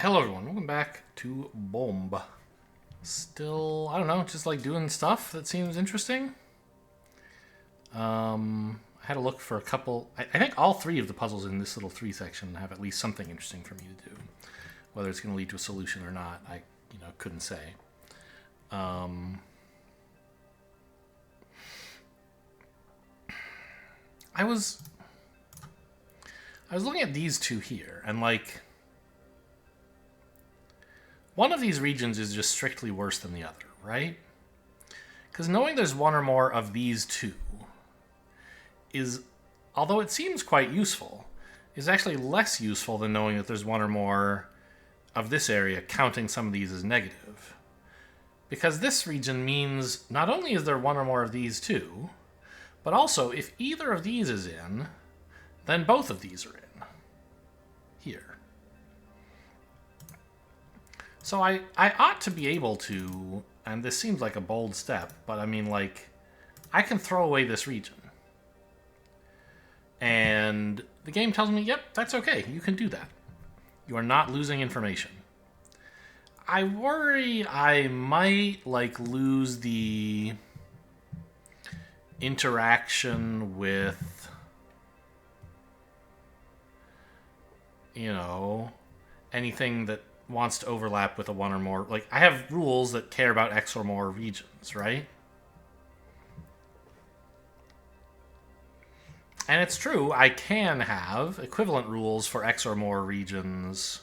Hello everyone, welcome back to Bombe. Still, I don't know, just like doing stuff that seems interesting. I had a look for a couple. I think all three of the puzzles in this little three section have at least something interesting for me to do. Whether it's going to lead to a solution or not, I couldn't say. I was looking at these two here, and like, one of these regions is just strictly worse than the other, right? Because knowing there's one or more of these two is, although it seems quite useful, is actually less useful than knowing that there's one or more of this area, counting some of these as negative. Because this region means not only is there one or more of these two, but also if either of these is in, then both of these are in. Here. So I ought to be able to, and this seems like a bold step, but I mean, like, I can throw away this region. And the game tells me, yep, that's okay, you can do that. You are not losing information. I worry I might, like, lose the interaction with, anything that wants to overlap with a one or more. Like, I have rules that care about X or more regions, right? And it's true, I can have equivalent rules for X or more regions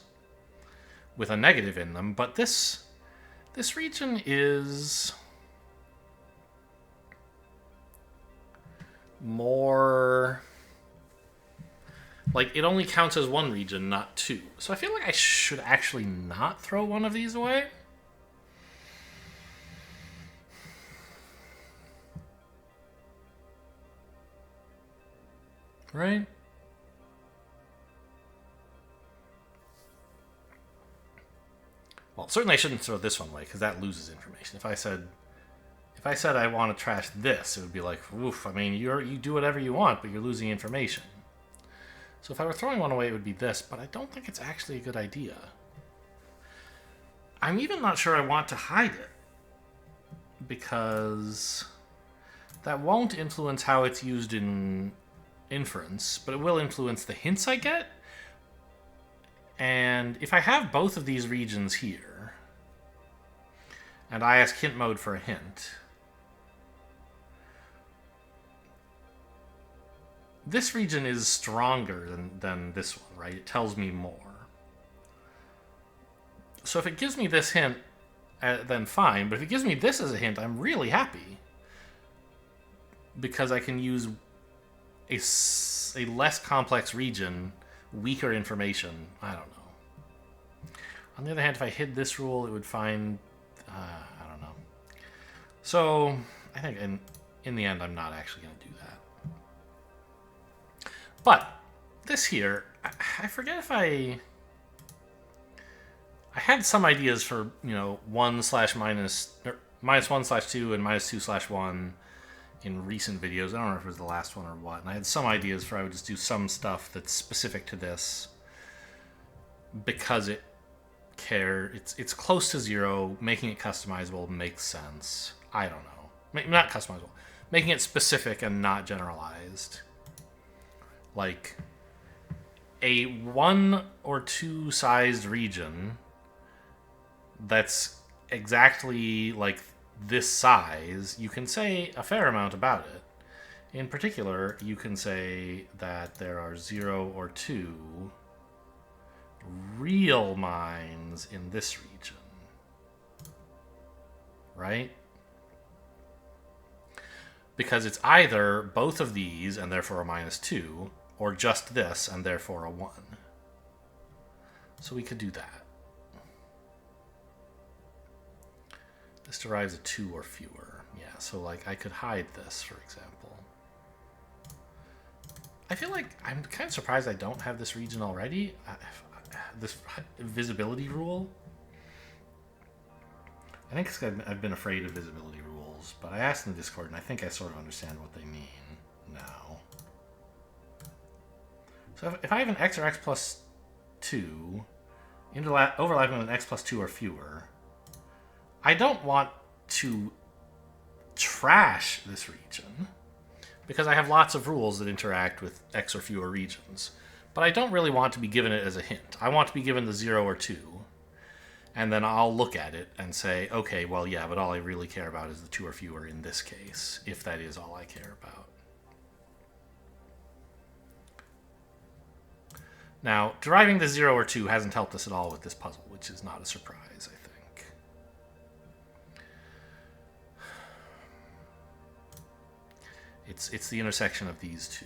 with a negative in them, but this region is more like, it only counts as one region, not two. So I feel like I should actually not throw one of these away. Right? Well, certainly I shouldn't throw this one away, because that loses information. If I said I want to trash this, it would be like, oof, I mean, you do whatever you want, but you're losing information. So if I were throwing one away, it would be this, but I don't think it's actually a good idea. I'm even not sure I want to hide it, because that won't influence how it's used in inference, but it will influence the hints I get. And if I have both of these regions here, and I ask hint mode for a hint, this region is stronger than this one, right? It tells me more. So if it gives me this hint, then fine. But if it gives me this as a hint, I'm really happy. Because I can use a less complex region, weaker information. I don't know. On the other hand, if I hid this rule, it would find... I don't know. So, I think in the end, I'm not actually going to do that. But this here, I forget if I had some ideas for, 1 slash minus, or minus 1 slash 2 and minus 2 slash 1 in recent videos. I don't know if it was the last one or what. And I had some ideas for I would just do some stuff that's specific to this because it's close to 0. Making it customizable makes sense. I don't know. Not customizable. Making it specific and not generalized. Like, a 1 or 2 sized region that's exactly like this size, you can say a fair amount about it. In particular, you can say that there are 0 or 2 real mines in this region. Right? Because it's either both of these, and therefore a minus 2, or just this, and therefore a 1. So we could do that. This derives a 2 or fewer. Yeah, so like I could hide this, for example. I feel like I'm kind of surprised I don't have this region already. This visibility rule. I think it's 'cause I've been afraid of visibility rules, but I asked in the Discord, and I think I sort of understand what they mean now. So if I have an x or x plus 2, overlapping with an x plus 2 or fewer. I don't want to trash this region because I have lots of rules that interact with x or fewer regions. But I don't really want to be given it as a hint. I want to be given the 0 or 2. And then I'll look at it and say, okay, well, yeah, but all I really care about is the 2 or fewer in this case, if that is all I care about. Now, deriving the 0 or 2 hasn't helped us at all with this puzzle, which is not a surprise, I think. It's the intersection of these two.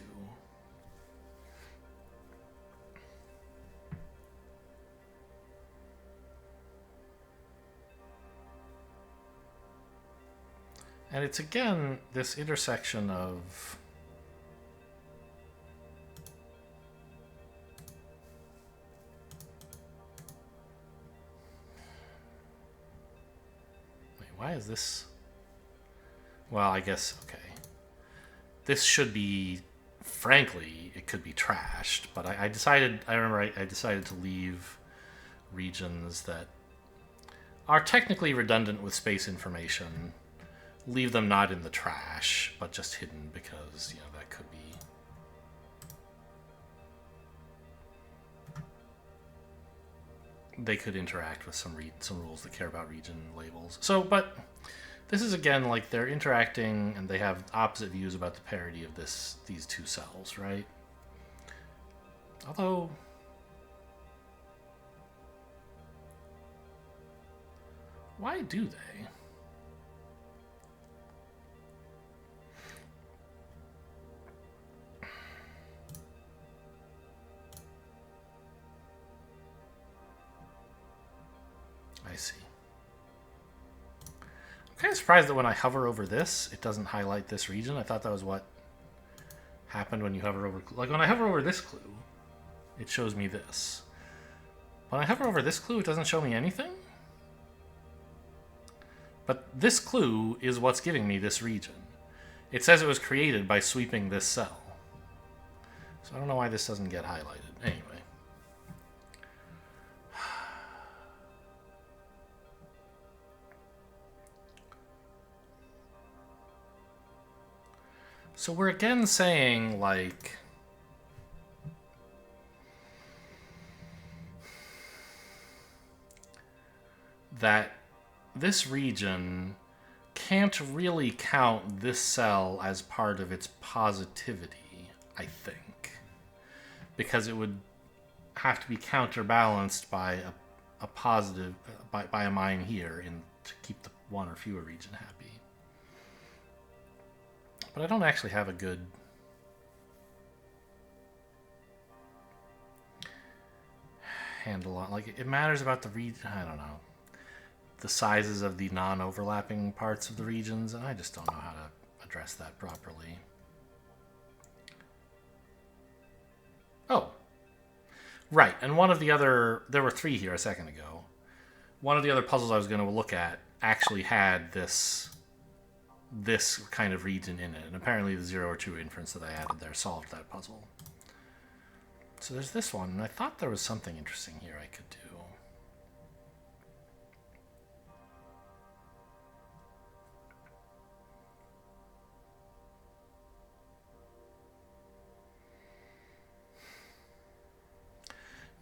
And it's, again, this intersection of... Wait, why is this... Well, I guess, okay. This should be... Frankly, it could be trashed, but I decided... I remember I decided to leave regions that are technically redundant with space information. Leave them not in the trash, but just hidden because, you know, that could be... They could interact with some rules that care about region labels. So, but this is, again, like they're interacting and they have opposite views about the parity of these two cells, right? Although... Why do they? I see. I'm kind of surprised that when I hover over this, it doesn't highlight this region. I thought that was what happened when you hover over... Like, when I hover over this clue, it shows me this. When I hover over this clue, it doesn't show me anything? But this clue is what's giving me this region. It says it was created by sweeping this cell. So I don't know why this doesn't get highlighted. Anyway. So we're again saying, like, that this region can't really count this cell as part of its positivity, I think. Because it would have to be counterbalanced by a positive, by a mine here to keep the 1 or fewer region happy. But I don't actually have a good handle on... Like, it matters about the region... I don't know. The sizes of the non-overlapping parts of the regions, and I just don't know how to address that properly. Oh. Right, and one of the other... There were 3 here a second ago. One of the other puzzles I was going to look at actually had this kind of region in it, and apparently the 0 or 2 inference that I added there solved that puzzle. So there's this one, and I thought there was something interesting here I could do.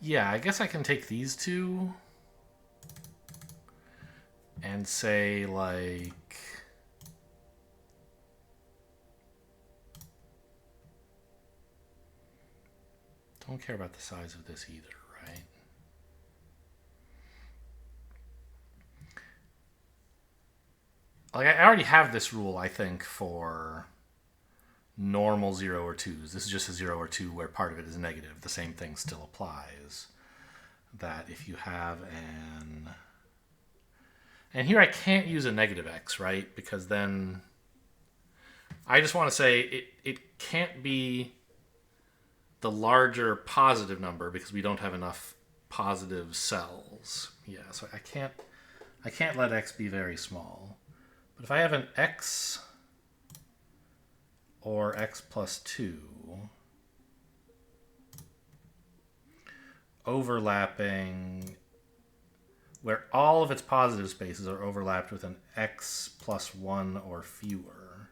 Yeah, I guess I can take these two and say, like... Don't care about the size of this either, right? Like, I already have this rule, I think, for normal 0 or 2s. This is just a 0 or 2 where part of it is negative. The same thing still applies. That if you have an... And here I can't use a negative x, right? Because then... I just want to say it can't be the larger positive number because we don't have enough positive cells. Yeah, so I can't let x be very small. But if I have an x or x plus 2 overlapping where all of its positive spaces are overlapped with an x plus 1 or fewer,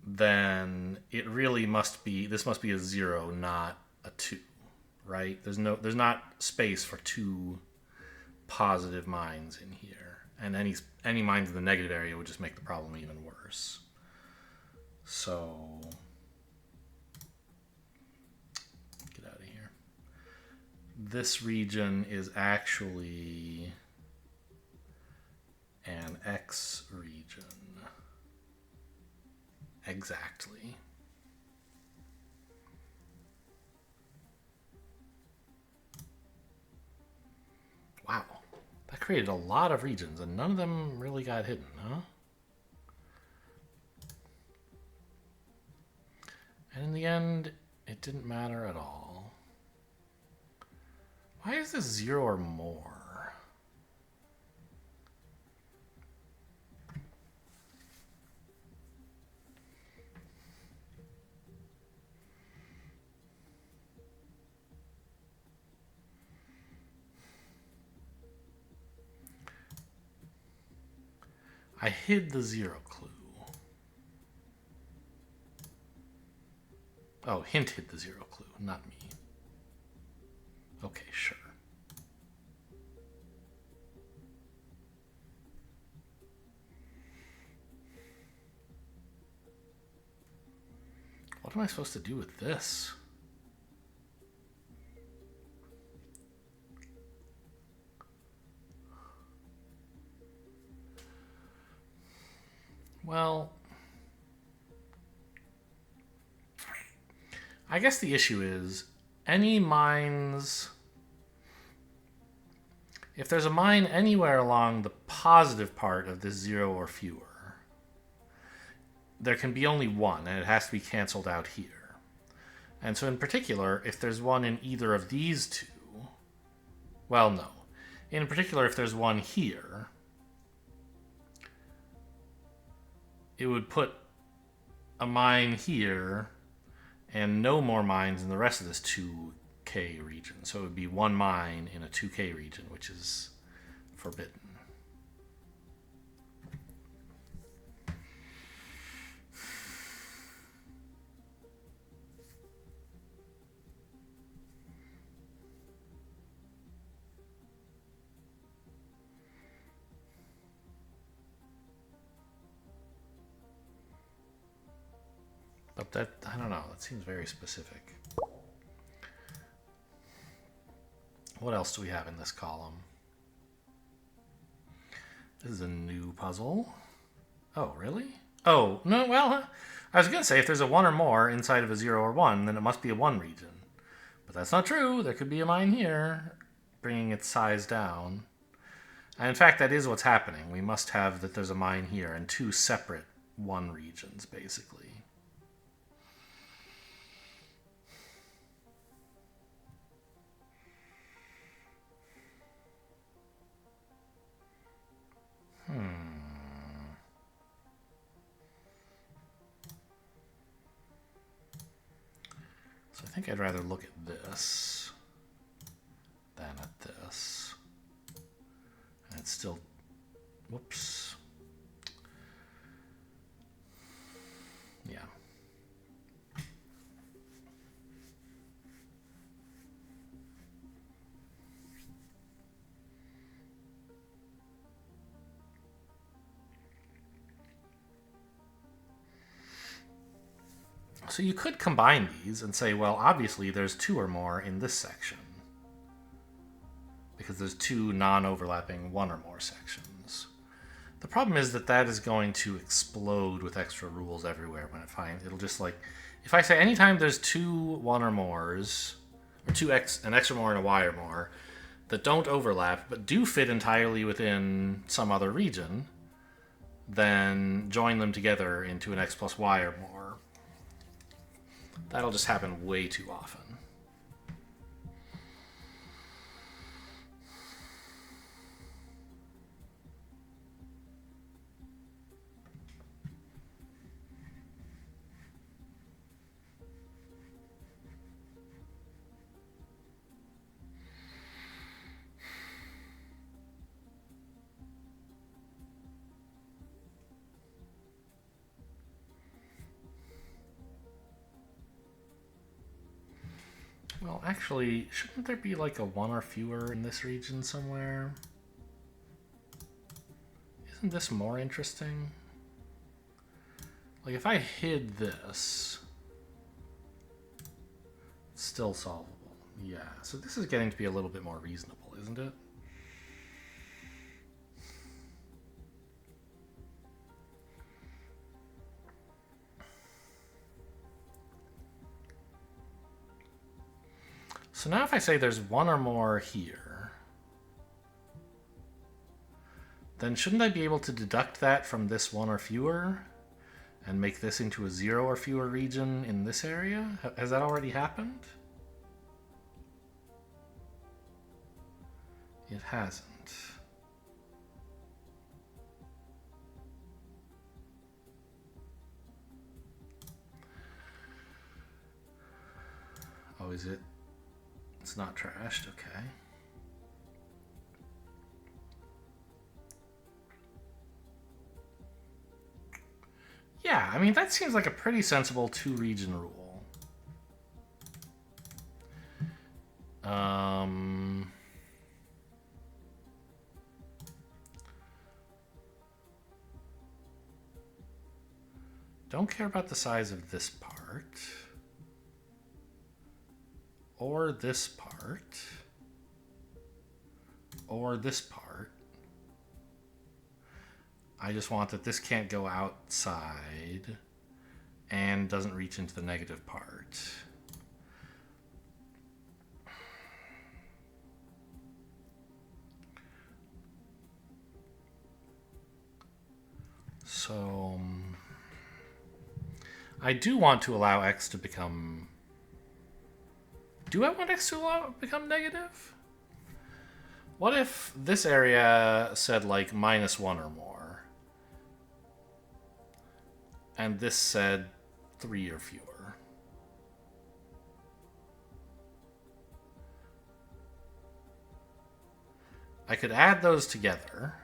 then it really must be, this must be a 0, not a 2, right? There's not space for two positive mines in here, and any mines in the negative area would just make the problem even worse. So get out of here. This region is actually an X region. Exactly. Wow. That created a lot of regions, and none of them really got hidden, huh? And in the end, it didn't matter at all. Why is this 0 or more? I hid the 0 clue. Oh, hint hid the 0 clue, not me. Okay, sure. What am I supposed to do with this? Well, I guess the issue is any mines. If there's a mine anywhere along the positive part of this 0 or fewer, there can be only one, and it has to be canceled out here. And so in particular, if there's one in either of these two, well, no. In particular, if there's one here, it would put a mine here and no more mines in the rest of this 2K region. So it would be one mine in a 2K region, which is forbidden. But that, I don't know, that seems very specific. What else do we have in this column? This is a new puzzle. Oh, really? Oh, no, well, I was going to say if there's a 1 or more inside of a 0 or 1, then it must be a 1 region. But that's not true. There could be a mine here, bringing its size down. And in fact, that is what's happening. We must have that there's a mine here and two separate 1 regions, basically. So I think I'd rather look at this than at this. And it's still, whoops. Yeah. So you could combine these and say, well, obviously there's 2 or more in this section, because there's 2 non-overlapping 1 or more sections. The problem is that that is going to explode with extra rules everywhere when it finds. It'll just like, if I say anytime there's 2 1 or mores, or 2x, an x or more and a y or more, that don't overlap but do fit entirely within some other region, then join them together into an x plus y or more. That'll just happen way too often. Well, actually, shouldn't there be like a 1 or fewer in this region somewhere? Isn't this more interesting? Like, if I hid this, it's still solvable. Yeah, so this is getting to be a little bit more reasonable, isn't it? So now if I say there's 1 or more here, then shouldn't I be able to deduct that from this 1 or fewer and make this into a 0 or fewer region in this area? Has that already happened? It hasn't. Oh, is it? It's not trashed, okay. Yeah, I mean, that seems like a pretty sensible 2-region rule. Don't care about the size of this part. Or this part. Or this part. I just want that this can't go outside and doesn't reach into the negative part. So I do want to allow x to become... Do I want x to become negative? What if this area said like -1 or more? And this said 3 or fewer. I could add those together,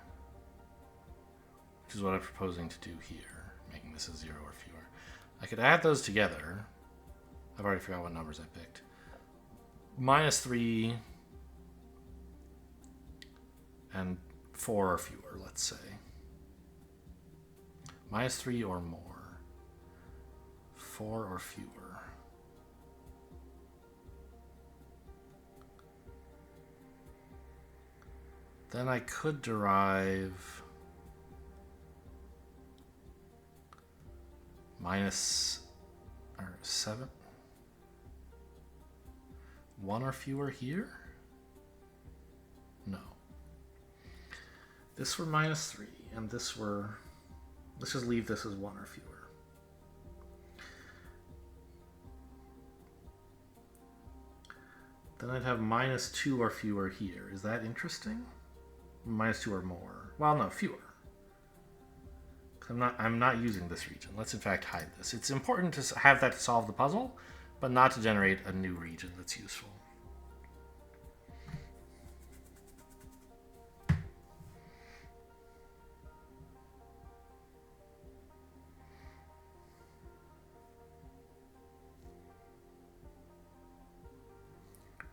which is what I'm proposing to do here, making this a 0 or fewer. I could add those together. I've already forgot what numbers I picked. -3 and 4 or fewer, let's say. -3 or more. 4 or fewer. Then I could derive -7. 1 or fewer here? No. This were -3, and this were... Let's just leave this as 1 or fewer. Then I'd have -2 or fewer here. Is that interesting? -2 or more. Well, no, fewer. I'm not using this region. Let's in fact hide this. It's important to have that to solve the puzzle, but not to generate a new region that's useful.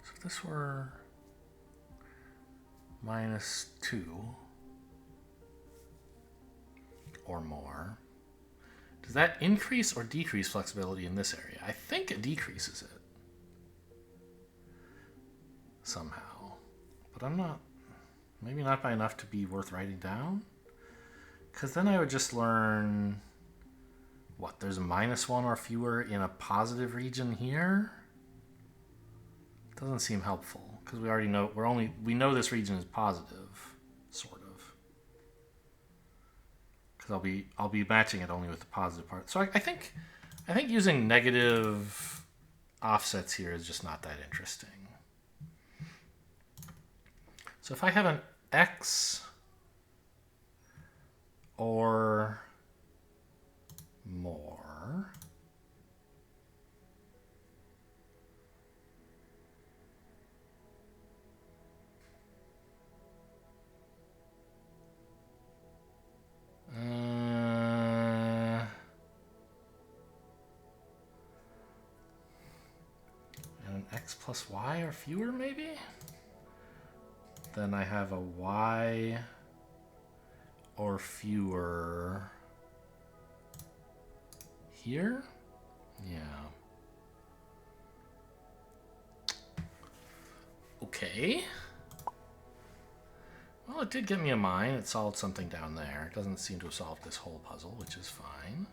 So if this were -2 or more, does that increase or decrease flexibility in this area? I think it decreases it somehow, but I'm not, maybe not by enough to be worth writing down, because then I would just learn what, there's a -1 or fewer in a positive region here. Doesn't seem helpful, because we already know we know this region is positive, sort of. Because I'll be matching it only with the positive part. So I think using negative offsets here is just not that interesting. So if I have an x or more, and an x plus y or fewer, maybe? Then I have a y or fewer here? Yeah. Okay. Well, it did get me a mine. It solved something down there. It doesn't seem to have solved this whole puzzle, which is fine.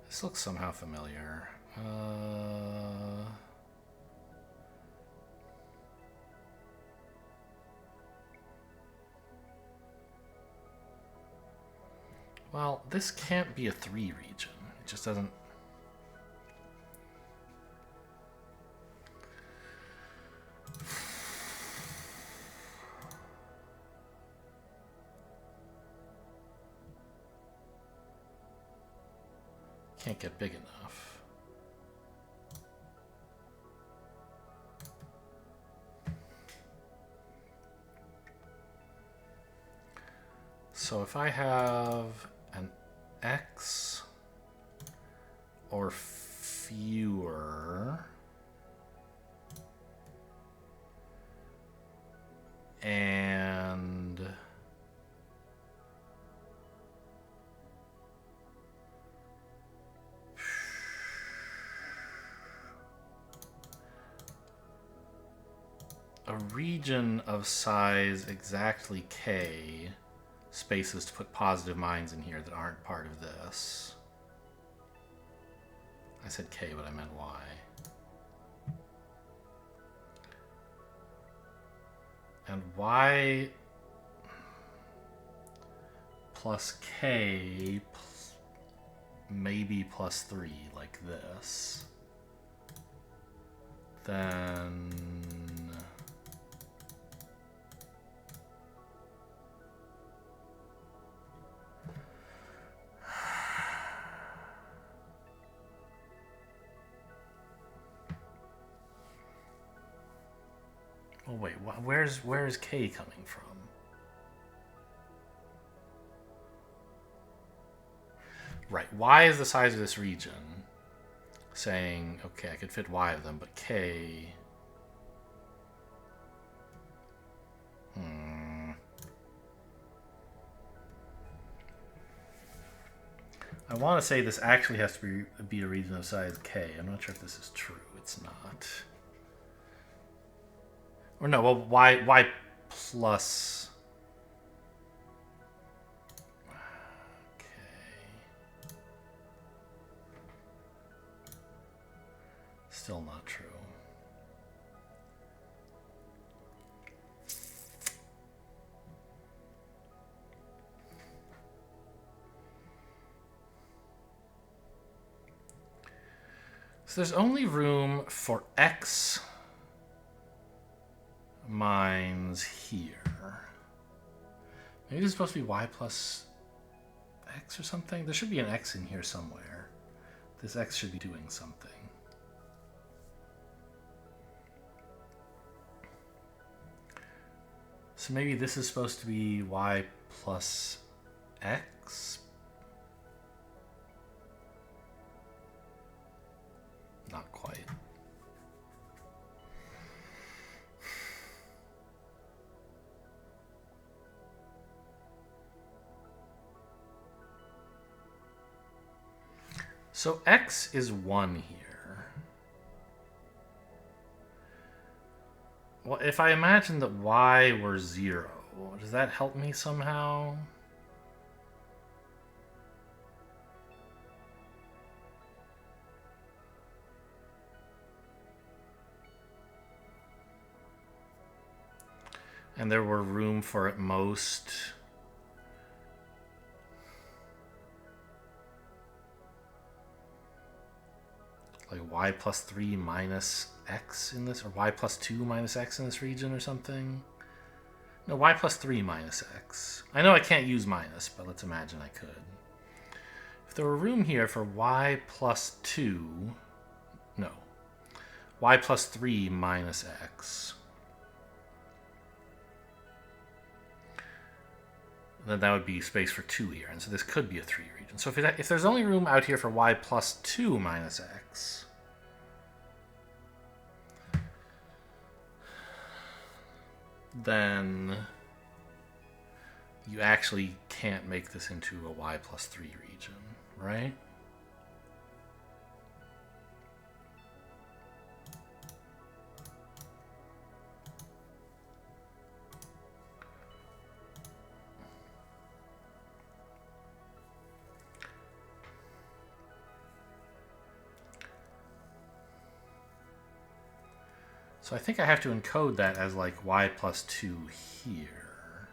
This looks somehow familiar. Well, this can't be a 3 region. It just doesn't... Can't get big enough. So if I have an X or fewer and a region of size exactly K spaces to put positive mines in here that aren't part of this. I said K, but I meant Y. And Y plus K maybe plus 3, like this. Then... Oh wait, where's K coming from? Right, Y is the size of this region. Saying, okay, I could fit Y of them, but K... I want to say this actually has to be a region of size K. I'm not sure if this is true. It's not. Or no, well, Y plus... Okay. Still not true. So there's only room for X mines here. Maybe this is supposed to be Y plus X or something? There should be an X in here somewhere. This X should be doing something. So maybe this is supposed to be Y plus X? Not quite. So X is 1 here. Well, if I imagine that Y were 0, does that help me somehow? And there were room for at most... like Y plus 3 minus X in this, or Y plus 2 minus X in this region or something. No, Y plus 3 minus X. I know I can't use minus, but let's imagine I could. If there were room here for Y plus 2, no, Y plus 3 minus X. then that would be space for 2 here. And so this could be a 3 region. So if there's only room out here for y plus 2 minus x, then you actually can't make this into a y plus 3 region, right? So I think I have to encode that as like y plus 2 here.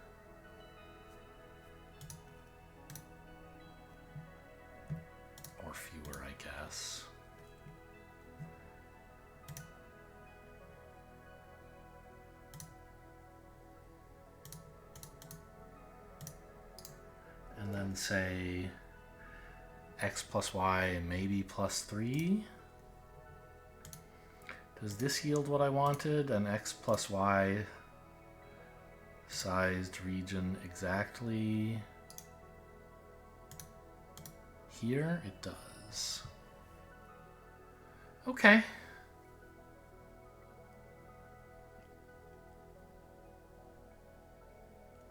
Or fewer, I guess. And then say x plus y maybe plus 3. Does this yield what I wanted? An x plus y sized region exactly here? It does. Okay.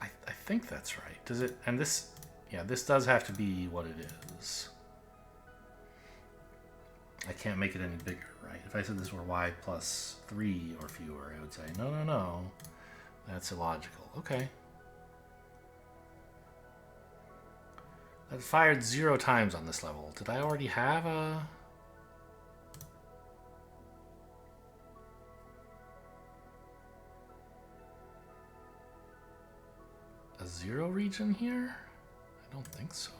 I think that's right. Does it? And this, yeah, this does have to be what it is. I can't make it any bigger, right? If I said this were y plus 3 or fewer, it would say, no, no, no. That's illogical. Okay. That fired 0 times on this level. Did I already have a 0 region here? I don't think so.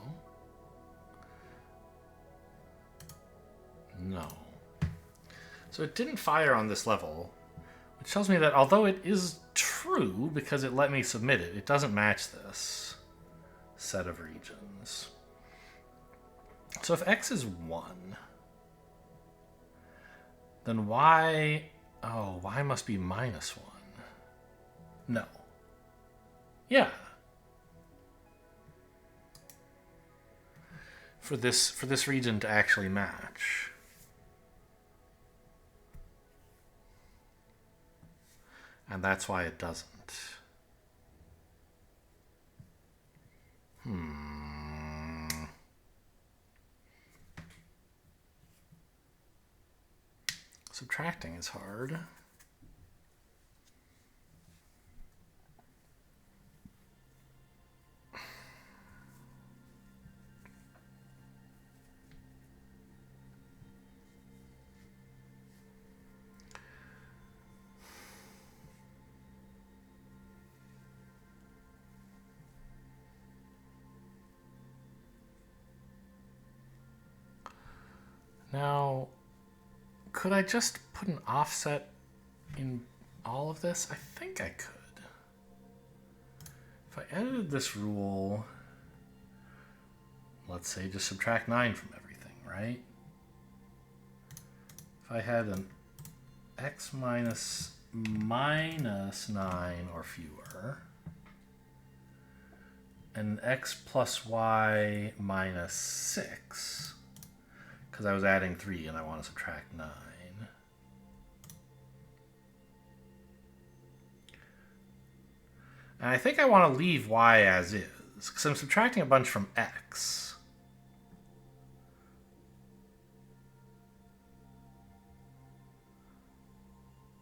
No. So it didn't fire on this level, which tells me that although it is true because it let me submit it, it doesn't match this set of regions. So if x is 1, then y, oh, y must be minus 1. No. Yeah. For this region to actually match. And that's why it doesn't. Subtracting is hard. Now, could I just put an offset in all of this? I think I could. If I edited this rule, let's say just subtract 9 from everything, right? If I had an x minus 9 or fewer, and x plus y minus 6, because I was adding 3 and I want to subtract 9. And I think I want to leave y as is, because I'm subtracting a bunch from x.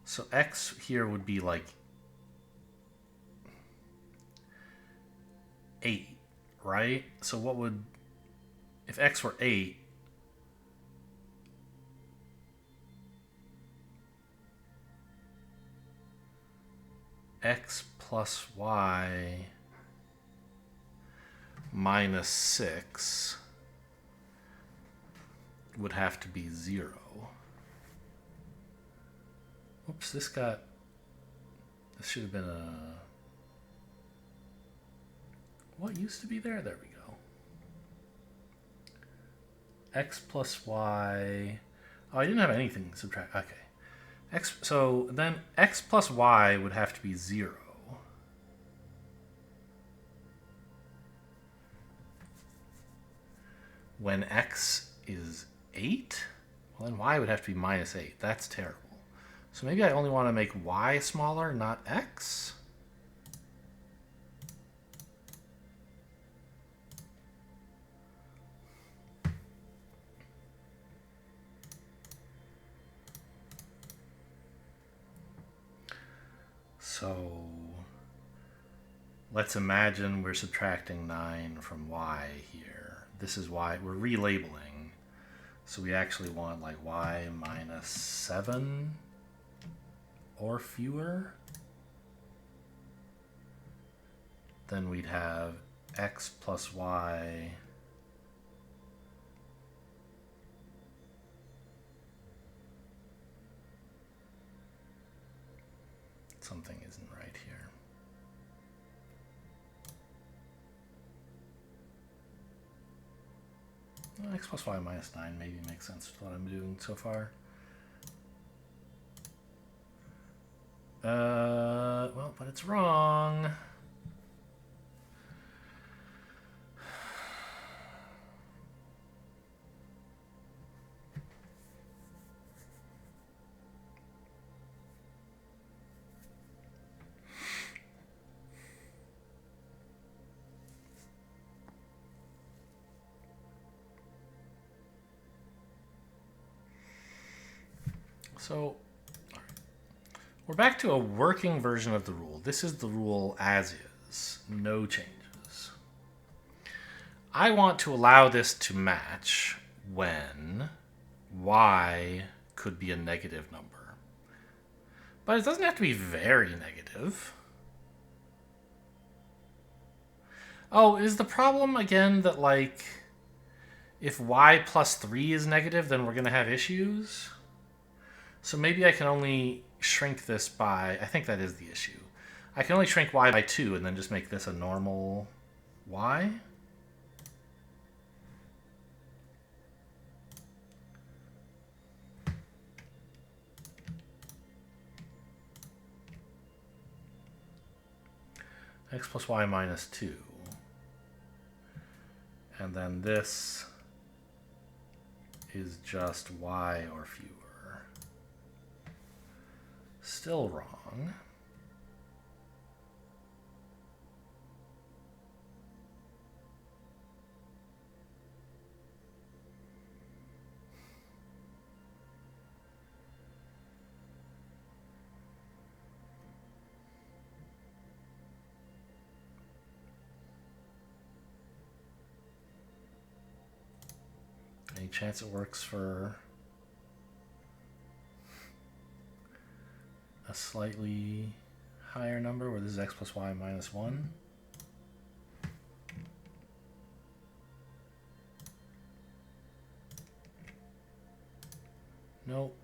So x here would be like 8, right? So what would, if x were 8, x plus y minus 6 would have to be 0. Oops, this should have been a, what used to be there? There we go. X plus y, oh, I didn't have anything to subtract, okay. So then x plus y would have to be 0. when x is 8, well then y would have to be minus 8. That's terrible. So maybe I only want to make y smaller, not x. So let's imagine we're subtracting 9 from y here. This is y. We're relabeling. So we actually want like y minus 7 or fewer. Then we'd have x plus y something isn't right here. Well, x plus y minus 9 maybe makes sense with what I'm doing so far. Well, but it's wrong. So we're back to a working version of the rule. This is the rule as is, no changes. I want to allow this to match when y could be a negative number. But it doesn't have to be very negative. Oh, is the problem again that like if y plus 3 is negative, then we're going to have issues? So maybe I can only shrink this by, I think that is the issue. I can only shrink y by 2 and then just make this a normal y. X plus y minus 2. And then this is just y or fewer. Still wrong. Any chance it works for a slightly higher number where this is x plus y minus 1? Nope.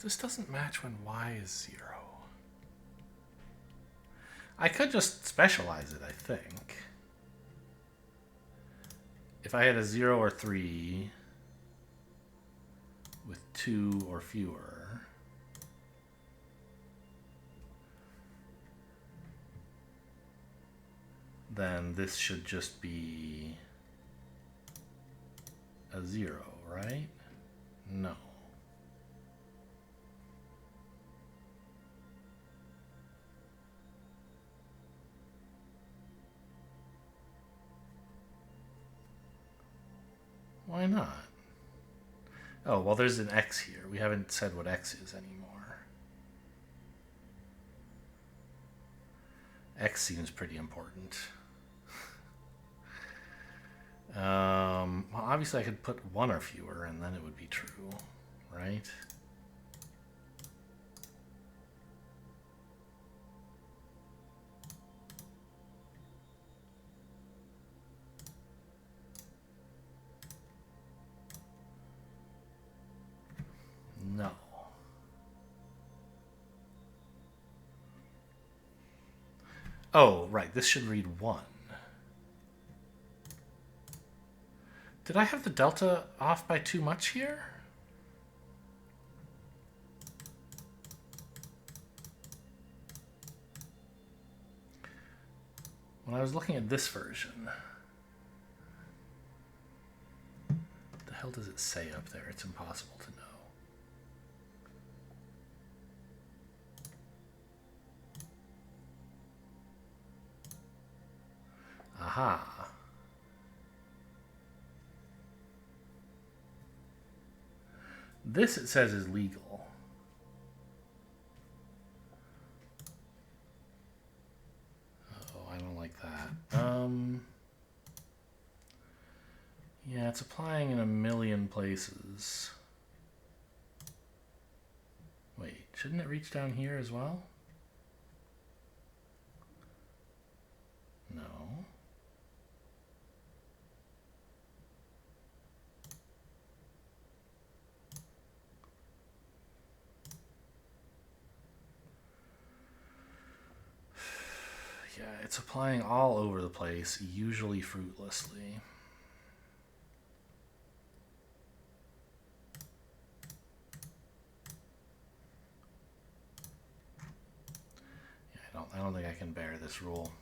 This doesn't match when y is 0. I could just specialize it, I think. If I had a 0 or 3 with 2 or fewer, then this should just be a 0, right? No. Why not? Oh, well, there's an x here. We haven't said what x is anymore. X seems pretty important. Well, obviously I could put 1 or fewer, and then it would be true, right? No. Oh, right. This should read 1. Did I have the delta off by too much here? when I was looking at this version, what the hell does it say up there? It's impossible to know. Aha. This, it says, is legal. Oh, I don't like that. Yeah, it's applying in a million places. Wait, shouldn't it reach down here as well? No. Yeah, it's applying all over the place, usually fruitlessly. Yeah, I don't think I can bear this rule.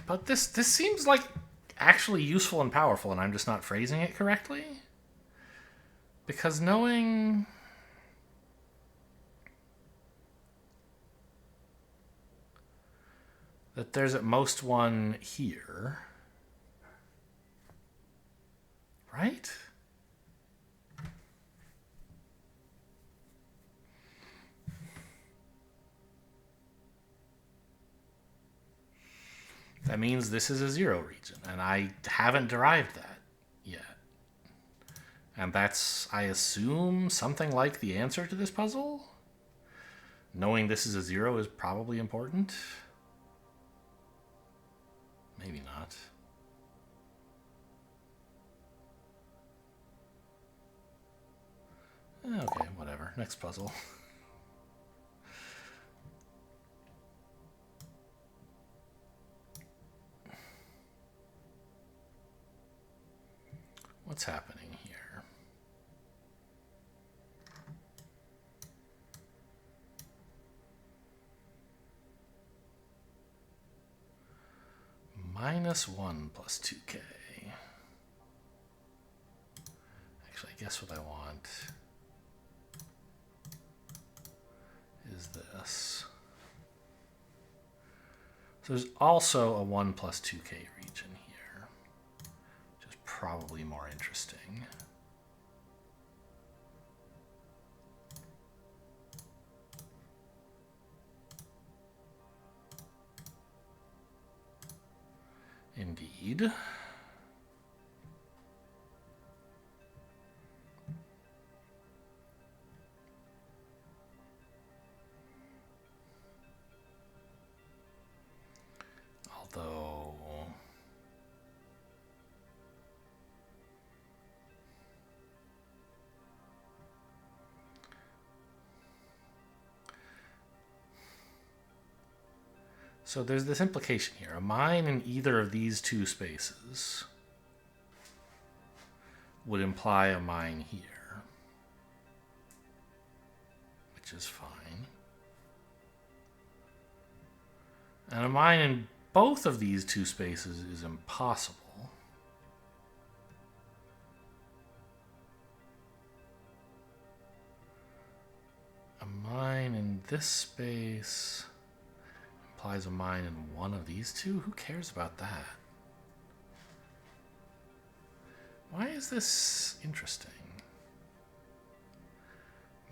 But this seems like actually useful and powerful, and I'm just not phrasing it correctly. Because knowing that there's at most one here, right? That means this is a zero region, and I haven't derived that yet. And that's, I assume, something like the answer to this puzzle? Knowing this is a zero is probably important. Maybe not. Okay, whatever. Next puzzle. What's happening here? -1 plus 2k. Actually, I guess what I want is this. So there's also a 1 plus 2k region here, which is probably more interesting. Indeed. Although so there's this implication here. A mine in either of these two spaces would imply a mine here, which is fine. And a mine in both of these two spaces is impossible. A mine in this space implies a mine in one of these two? Who cares about that? Why is this interesting?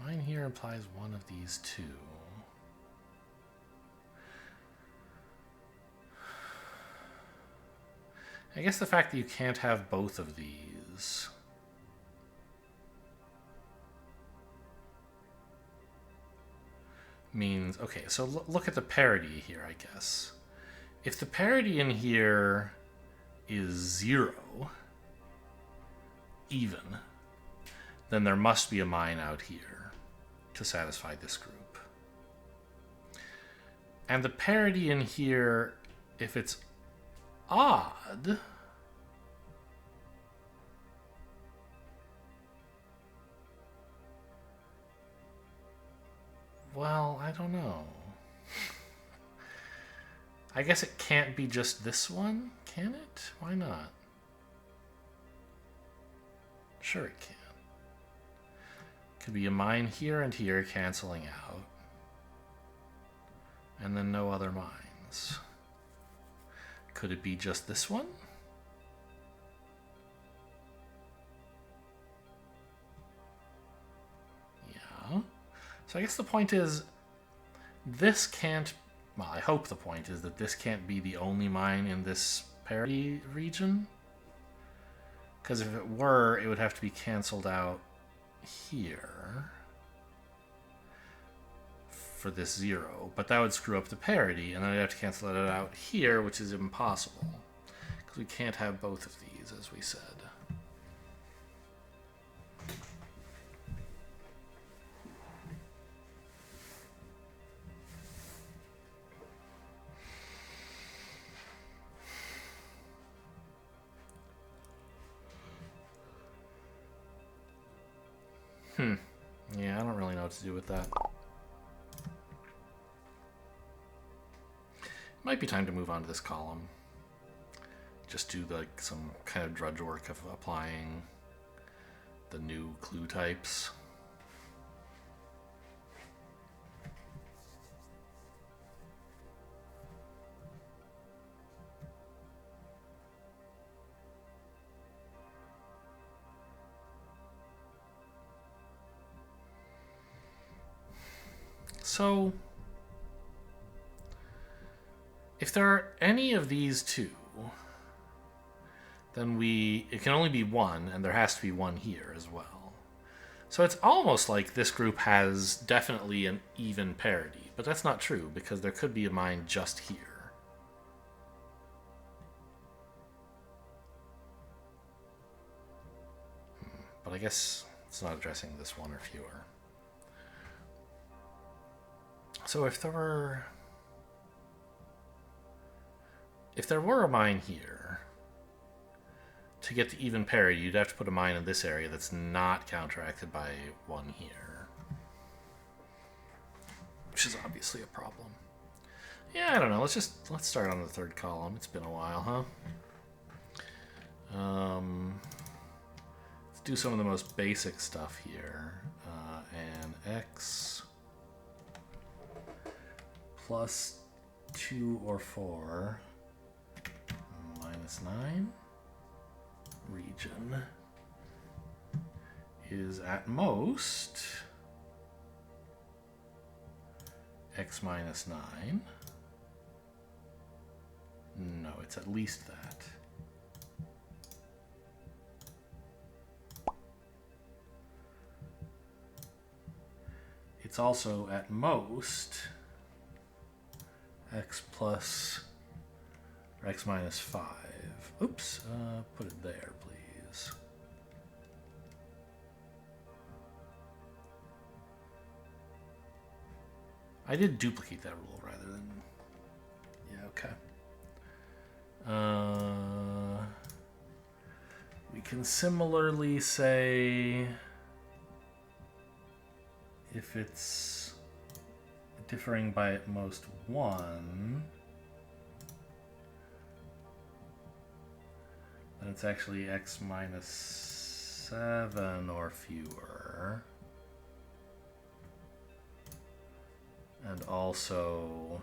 Mine here implies one of these two. I guess the fact that you can't have both of these means, okay, so look at the parity here, I guess. If the parity in here is 0, even, then there must be a mine out here to satisfy this group. And the parity in here, if it's odd, well, I don't know. I guess it can't be just this one, can it? Why not? Sure it can. Could be a mine here and here canceling out. And then no other mines. Could it be just this one? Yeah. So I guess the point is, this can't... Well, I hope the point is that this can't be the only mine in this parity region. Because if it were, it would have to be canceled out here for this 0. But that would screw up the parity, and then I'd have to cancel it out here, which is impossible. Because we can't have both of these, as we said. Yeah, I don't really know what to do with that. Might be time to move on to this column. Just do like some kind of drudge work of applying the new clue types. So, if there are any of these two, then it can only be one, and there has to be one here as well. So it's almost like this group has definitely an even parity, but that's not true, because there could be a mine just here. But I guess it's not addressing this one or fewer. So if there were a mine here, to get the even parity, you'd have to put a mine in this area that's not counteracted by one here. Which is obviously a problem. Yeah, I don't know. Let's start on the third column. It's been a while, huh? Let's do some of the most basic stuff here. And x plus 2 or 4 minus 9 region is at most x minus 9. No, it's at least that. It's also at most x plus or x minus 5. Oops, put it there, please. I did duplicate that rule rather than... Yeah, okay. We can similarly say if it's differing by at most 1, then it's actually x minus 7 or fewer. And also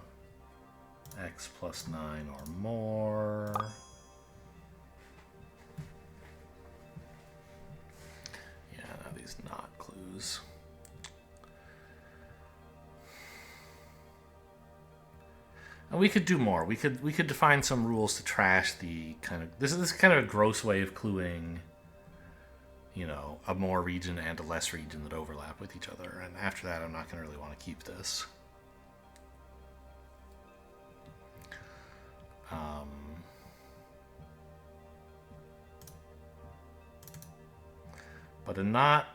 x plus 9 or more. Yeah, now these not clues. And we could do more. We could define some rules to trash the kind of... This is kind of a gross way of cluing, you know, a more region and a less region that overlap with each other. And after that, I'm not going to really want to keep this. But a not...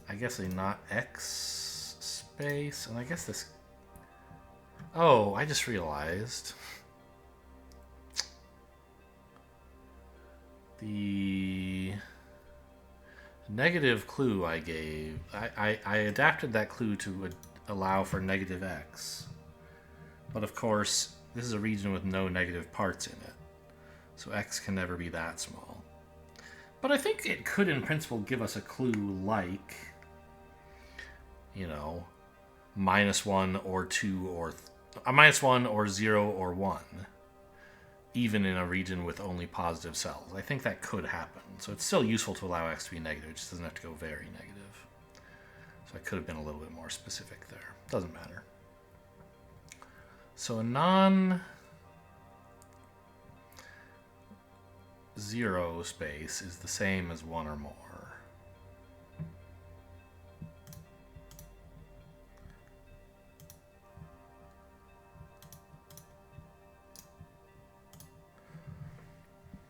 I guess a not x space, and I guess this... Oh, I just realized. The negative clue I gave, I adapted that clue to allow for negative x. But of course, this is a region with no negative parts in it. So x can never be that small. But I think it could, in principle, give us a clue like, you know, -1 or 2 or -1 or 0 or 1, even in a region with only positive cells. I think that could happen. So it's still useful to allow x to be negative. It just doesn't have to go very negative. So I could have been a little bit more specific there. Doesn't matter. So a non-zero space is the same as 1 or more.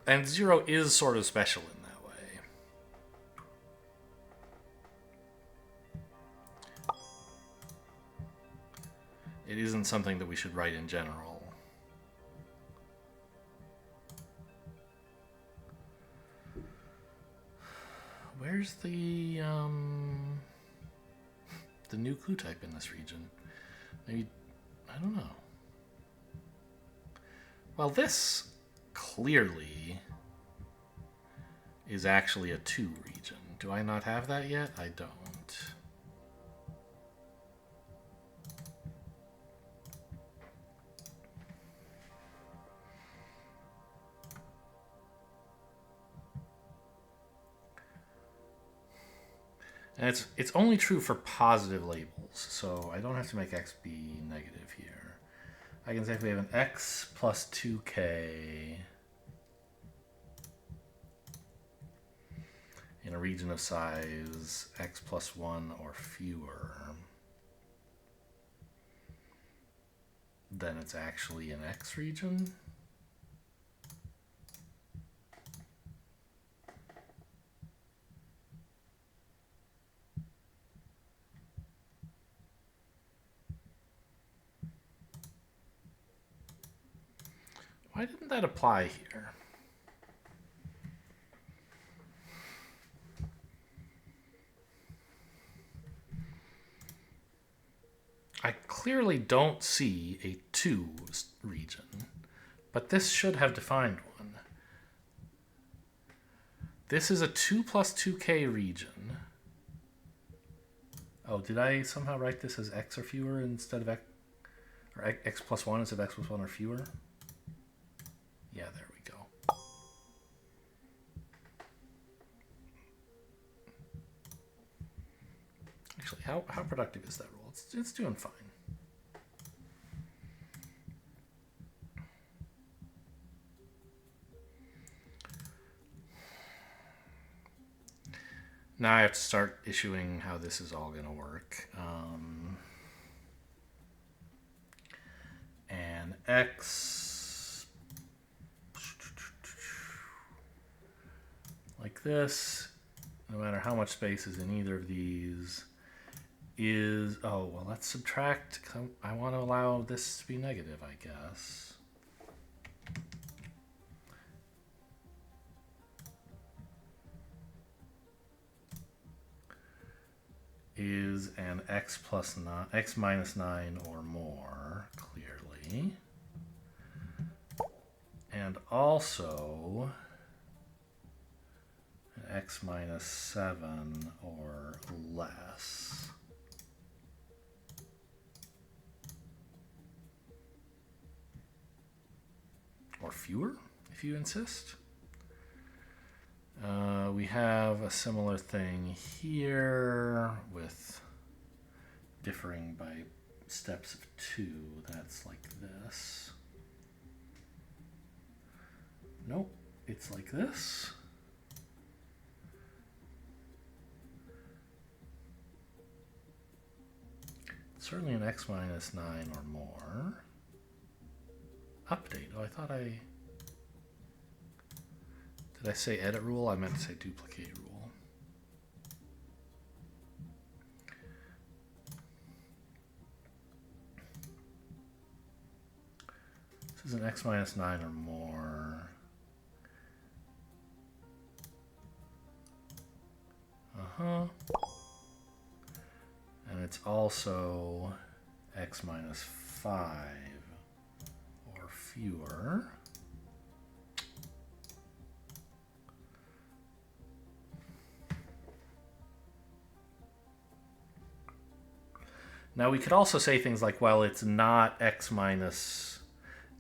And 0 is sort of special in that way. It isn't something that we should write in general. Where's the new clue type in this region? Maybe, I don't know. Well, this clearly is actually a 2 region. Do I not have that yet? I don't. And it's only true for positive labels, so I don't have to make x be negative here. I can say if we have an x plus 2k in a region of size x plus 1 or fewer, then it's actually an x region. Why didn't that apply here? I clearly don't see a 2 region, but this should have defined one. This is a 2 plus 2k region. Oh, did I somehow write this as x or fewer instead of x, or x plus 1 instead of x plus 1 or fewer? Yeah, there we go. Actually, how productive is that rule? It's doing fine. Now I have to start issuing how this is all going to work. And x like this, no matter how much space is in either of these, is, oh, well, let's subtract, because I want to allow this to be negative, I guess. Is an x plus 9, x minus 9 or more, clearly. And also an x minus 7 or less. Or fewer, if you insist. We have a similar thing here with differing by steps of 2. That's like this. Nope, it's like this. Certainly an x minus 9 or more. Update. Oh, I thought I... Did I say edit rule? I meant to say duplicate rule. This is an x minus 9 or more. And it's also x minus 5 or fewer. Now we could also say things like, well, it's not x minus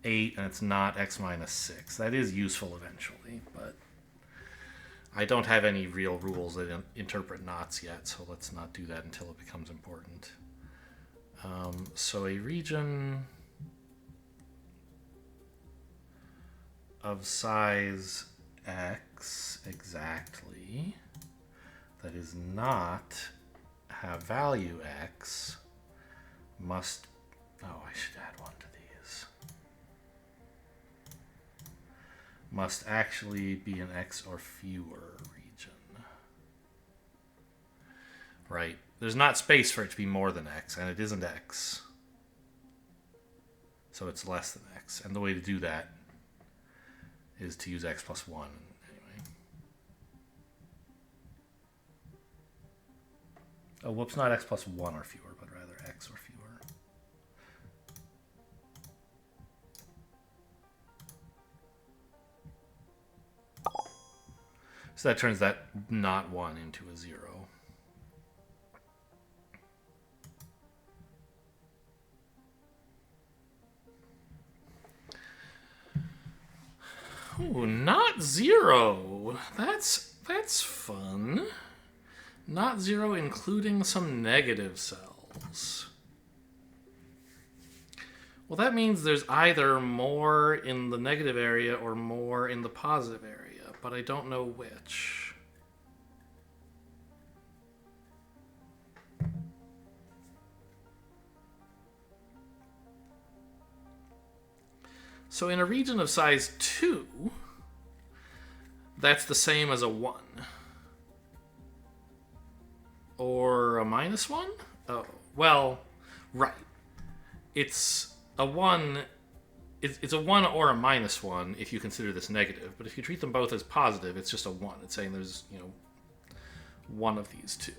8 and it's not x minus 6. That is useful eventually, but I don't have any real rules that interpret knots yet, so let's not do that until it becomes important. So a region of size x exactly that is not have value x must, oh, I should add one to these, must actually be an x or fewer region. Right. There's not space for it to be more than x, and it isn't x. So it's less than x. And the way to do that is to use x plus 1. Anyway. Oh, whoops, not x plus 1 or fewer, but rather x or fewer. So that turns that not 1 into a 0. Ooh, not 0. That's fun. Not 0, including some negative cells. Well, that means there's either more in the negative area or more in the positive area, but I don't know which. So in a region of size 2, that's the same as a 1. Or a minus 1? Oh, well, right. It's a 1. It's a 1 or a minus 1 if you consider this negative. But if you treat them both as positive, it's just a 1. It's saying there's, one of these two.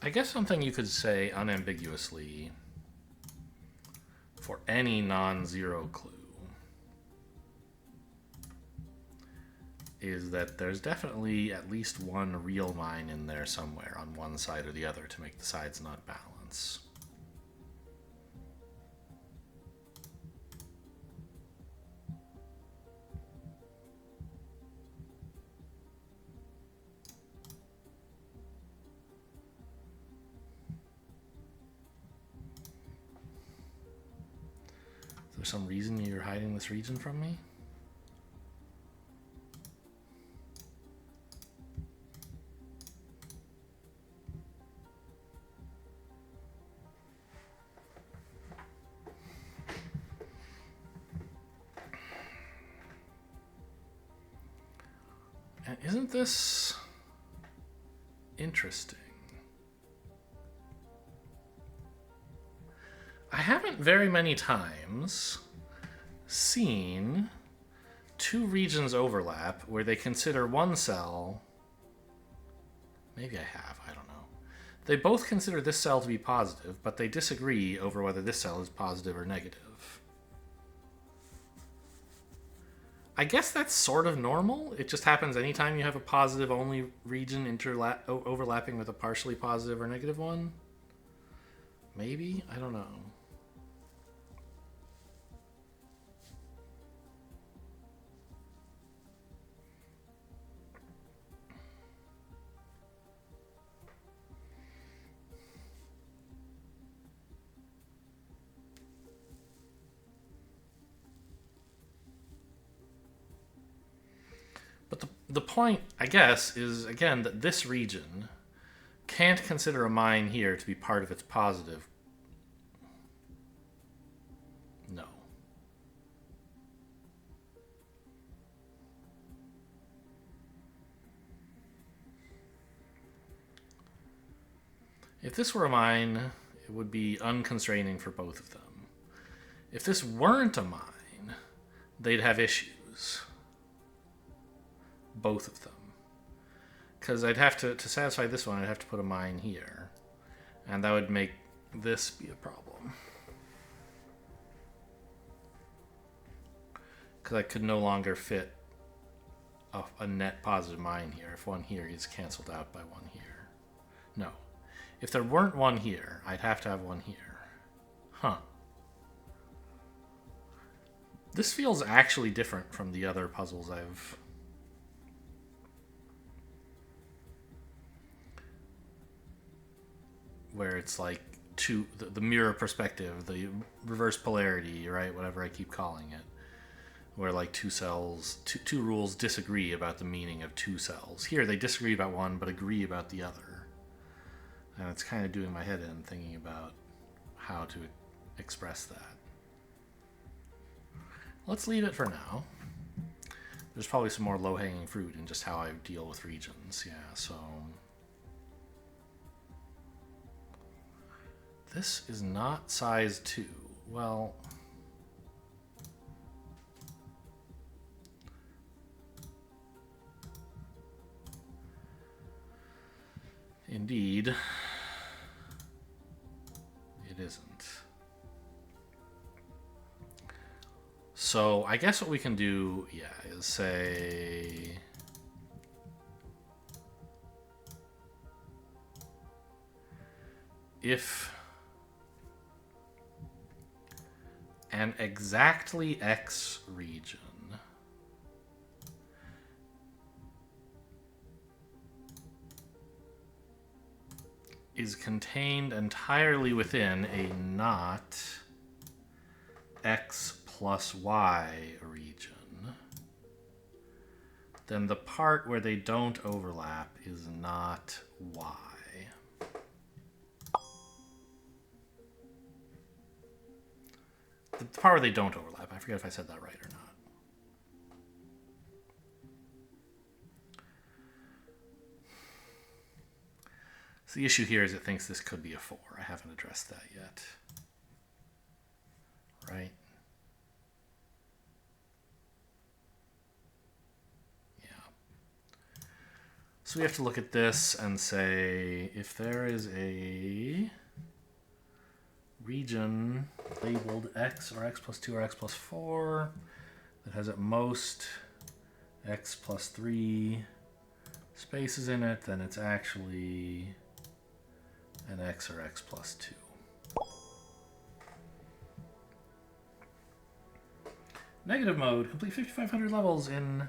I guess something you could say unambiguously for any non-zero clue is that there's definitely at least one real line in there somewhere on one side or the other to make the sides not balance. Is there some reason you're hiding this region from me? And isn't this interesting? I haven't very many times seen two regions overlap where they consider one cell, maybe I have, I don't know. They both consider this cell to be positive, but they disagree over whether this cell is positive or negative. I guess that's sort of normal. It just happens anytime you have a positive only region overlapping with a partially positive or negative one. Maybe? I don't know. But the point, I guess, is, again, that this region can't consider a mine here to be part of its positive. No. If this were a mine, it would be unconstraining for both of them. If this weren't a mine, they'd have issues. Both of them. Because I'd have to satisfy this one, I'd have to put a mine here. And that would make this be a problem. Because I could no longer fit a net positive mine here. If one here is canceled out by one here. No. If there weren't one here, I'd have to have one here. Huh. This feels actually different from the other puzzles I've... where it's like the mirror perspective, the reverse polarity, right? Whatever I keep calling it. Where like two rules disagree about the meaning of two cells. Here they disagree about one but agree about the other. And it's kind of doing my head in thinking about how to express that. Let's leave it for now. There's probably some more low-hanging fruit in just how I deal with regions. Yeah, so... this is not size 2. Well... indeed, it isn't. So I guess what we can do, yeah, is say... if an exactly X region is contained entirely within a not X plus Y region, then the part where they don't overlap is not Y. The part where they don't overlap, I forget if I said that right or not. So the issue here is it thinks this could be a 4. I haven't addressed that yet. Right? Yeah. So we have to look at this and say, if there is a region labeled X or X plus 2 or X plus 4 that has at most X plus 3 spaces in it, then it's actually an X or X plus 2. Negative mode. Complete 5,500 levels in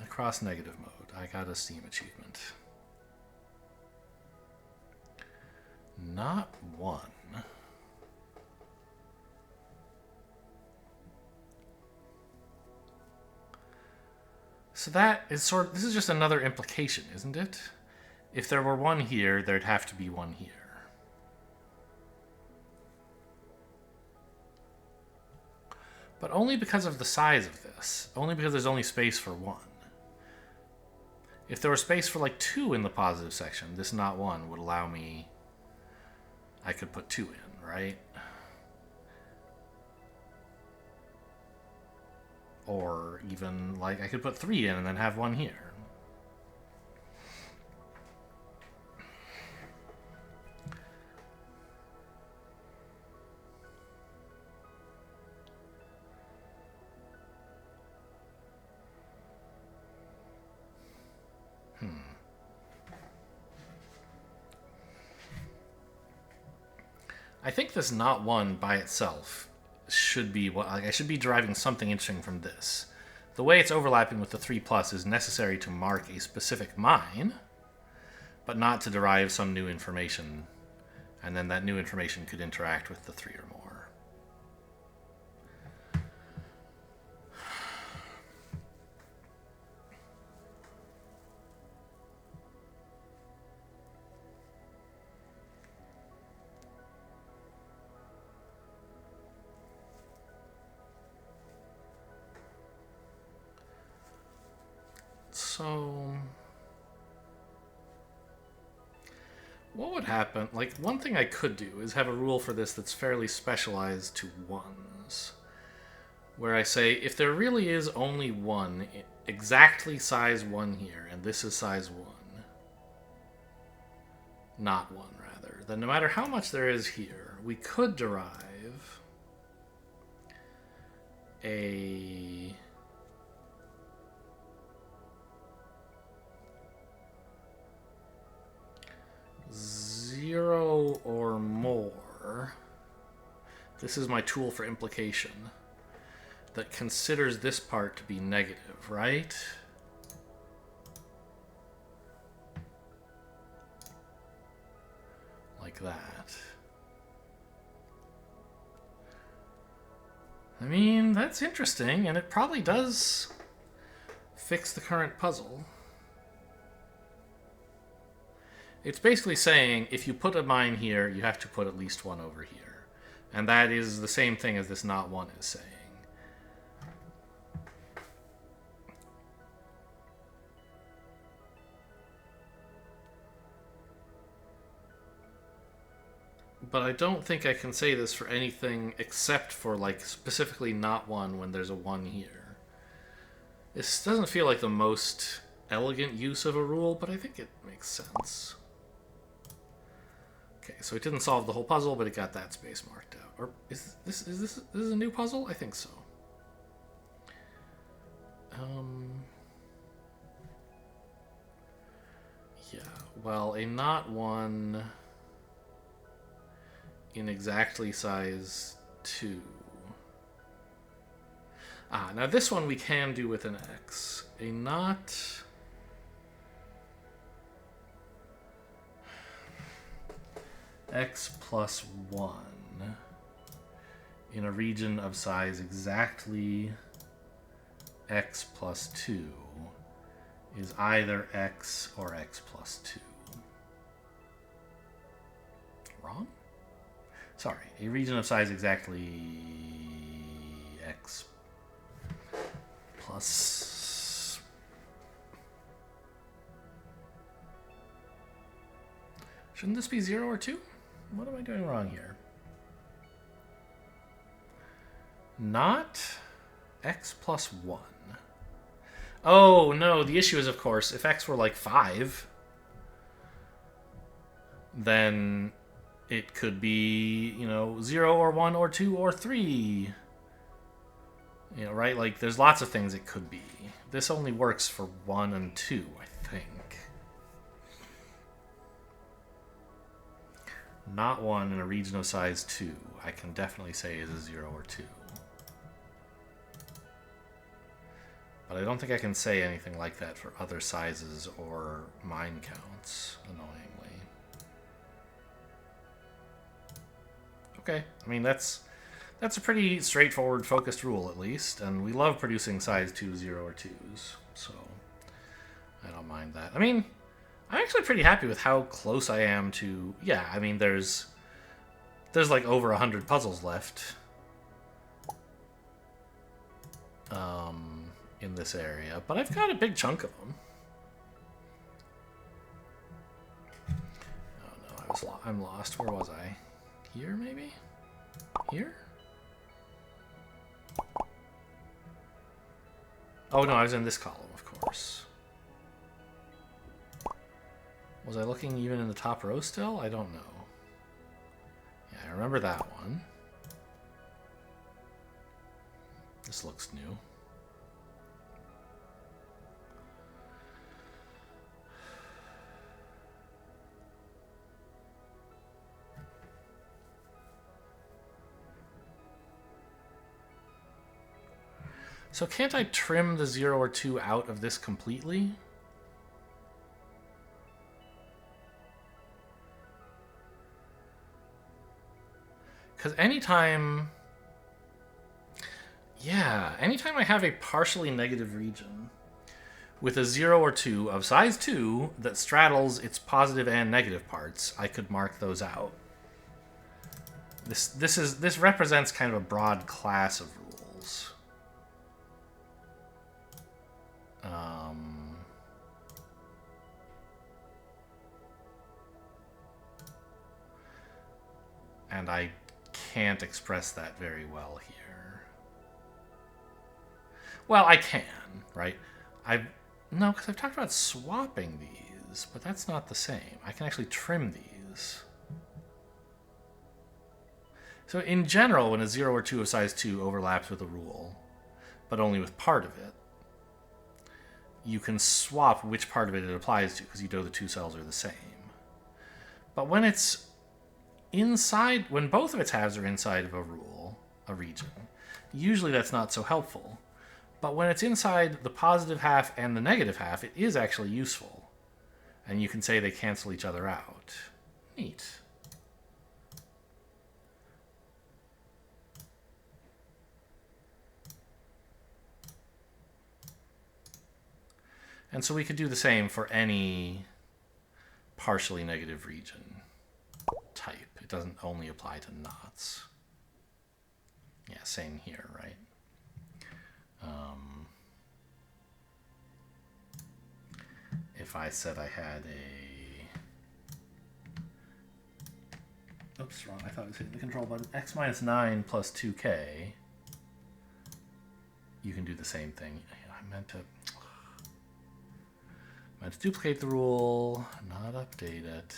across negative mode. I got a Steam achievement. Not one. So that is this is just another implication, isn't it? If there were one here, there'd have to be one here. But only because of the size of this. Only because there's only space for one. If there were space for like 2 in the positive section, this not 1 would allow me... I could put 2 in, right? Or even, like, I could put 3 in and then have 1 here. I think this not 1 by itself should be what, like, I should be deriving something interesting from this. The way it's overlapping with the 3+ is necessary to mark a specific mine, but not to derive some new information, and then that new information could interact with the 3 or more. So what would happen? Like, one thing I could do is have a rule for this that's fairly specialized to ones. Where I say, if there really is only one, exactly size 1 here, and this is size 1, not 1 rather, then no matter how much there is here, we could derive a zero or more. This is my tool for implication. That considers this part to be negative, right? Like that. I mean, that's interesting, and it probably does fix the current puzzle. It's basically saying, if you put a mine here, you have to put at least one over here. And that is the same thing as this not one is saying. But I don't think I can say this for anything except for, like, specifically not 1 when there's a 1 here. This doesn't feel like the most elegant use of a rule, but I think it makes sense. Okay, so it didn't solve the whole puzzle, but it got that space marked out. Or is this a new puzzle? I think so. Yeah, well, a not 1 in exactly size 2. Now this one we can do with an X. A not X plus 1 in a region of size exactly X plus 2 is either X or X plus 2. Wrong? Sorry, a region of size exactly X plus... Shouldn't this be 0 or 2? What am I doing wrong here? Not X plus 1. Oh, no, the issue is, of course, if X were like 5, then it could be, 0 or 1 or 2 or 3. Right? Like, there's lots of things it could be. This only works for 1 and 2, I think. Not 1 in a region of size 2, I can definitely say is a 0 or 2. But I don't think I can say anything like that for other sizes or mine counts, annoyingly. Okay, I mean, that's a pretty straightforward, focused rule, at least. And we love producing size 2, 0, or 2s, so I don't mind that. I mean, I'm actually pretty happy with how close I am to... Yeah, I mean, there's like over 100 puzzles left in this area, but I've got a big chunk of them. Oh no, I'm lost. Where was I? Here, maybe? Here? Oh no, I was in this column, of course. Was I looking even in the top row still? I don't know. Yeah, I remember that one. This looks new. So can't I trim the 0 or 2 out of this completely? Because anytime I have a partially negative region with a 0 or 2 of size 2 that straddles its positive and negative parts, I could mark those out. This represents kind of a broad class of rules. And I can't express that very well here. Well, I can, right? No, because I've talked about swapping these, but that's not the same. I can actually trim these. So in general, when a 0 or 2 of size 2 overlaps with a rule, but only with part of it, you can swap which part of it applies to, because you know the two cells are the same. But when it's inside, when both of its halves are inside of a rule, a region, usually that's not so helpful. But when it's inside the positive half and the negative half, it is actually useful. And you can say they cancel each other out. Neat. And so we could do the same for any partially negative region type. It doesn't only apply to knots. Yeah, same here, right? If I said I had a... Oops, wrong. I thought I was hitting the control button. X minus 9 plus 2k. You can do the same thing. I meant to duplicate the rule, not update it.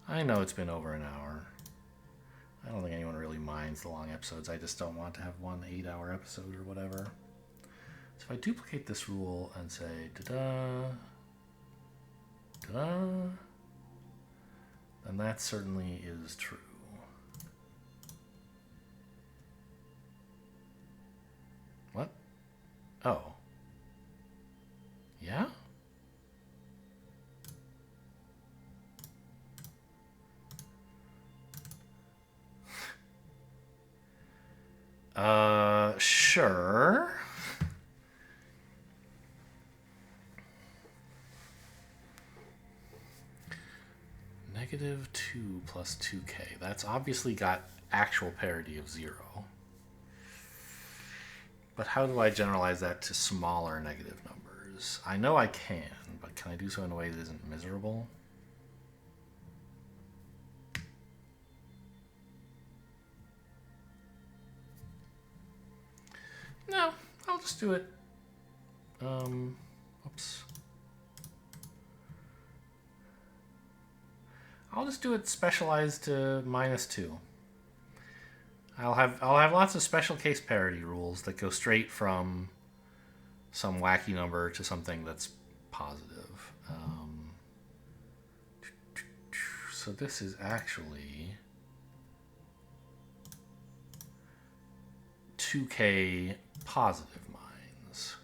I know it's been over an hour. I don't think anyone really minds the long episodes. I just don't want to have one 8-hour episode or whatever. So if I duplicate this rule and say da-da, da-da, then that certainly is true. What? Oh. Yeah? Sure. Negative 2 plus 2k. That's obviously got actual parity of 0. But how do I generalize that to smaller negative numbers? I know I can, but can I do so in a way that isn't miserable? No, I'll just do it. Oops. I'll just do it specialized to -2. I'll have lots of special case parity rules that go straight from some wacky number to something that's positive. So this is actually 2k positive mines.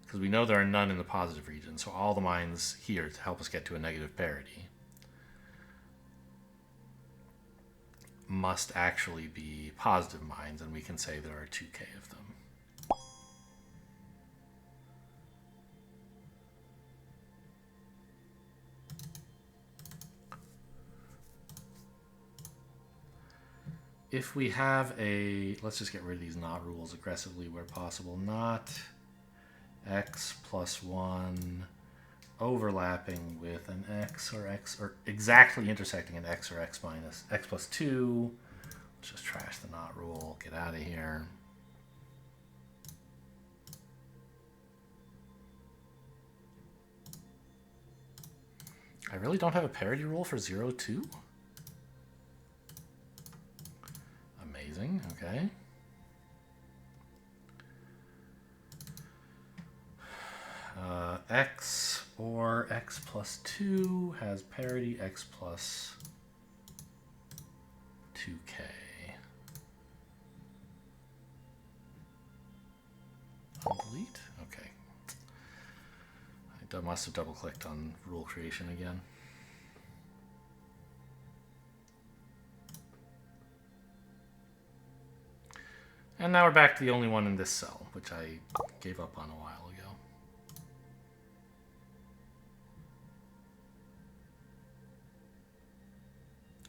Because we know there are none in the positive region, so all the mines here to help us get to a negative parity must actually be positive mines, and we can say there are 2k of them. If we have a, let's just get rid of these not rules aggressively where possible. Not x plus 1 overlapping with an x, or exactly intersecting an x or x minus x plus 2. Let's just trash the not rule. Get out of here. I really don't have a parity rule for 0, 2? Amazing, okay. X or x plus 2 has parity x plus 2k. Delete? Okay. I must have double-clicked on rule creation again. And now we're back to the only one in this cell, which I gave up on a while ago.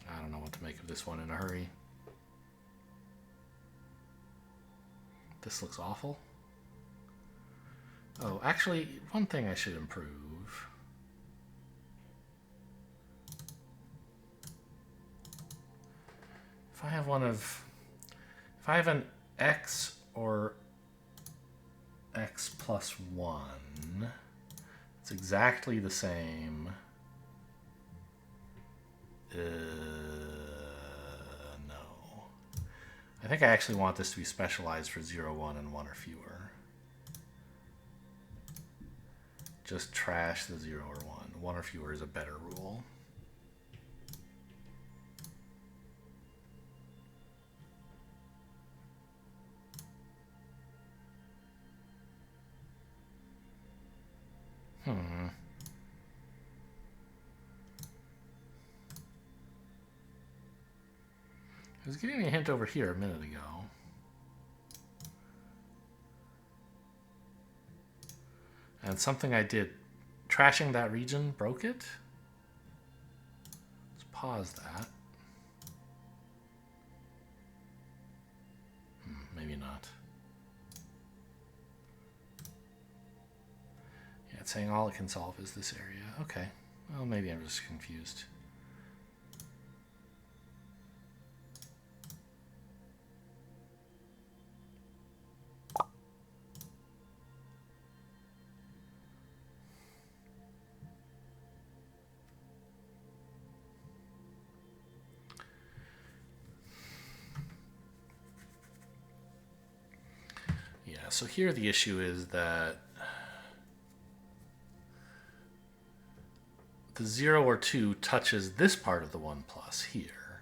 I don't know what to make of this one in a hurry. This looks awful. Oh, actually, one thing I should improve have one of, if I have an x or x plus 1, it's exactly the same. No. I think I actually want this to be specialized for 0, 1, and 1 or fewer. Just trash the 0 or 1. 1 or fewer is a better rule. I was getting a hint over here a minute ago. And something I did, trashing that region, broke it? Let's pause that. Maybe not. Yeah, it's saying all it can solve is this area. Okay. Well, maybe I'm just confused. So here the issue is that the 0 or 2 touches this part of the 1 plus here,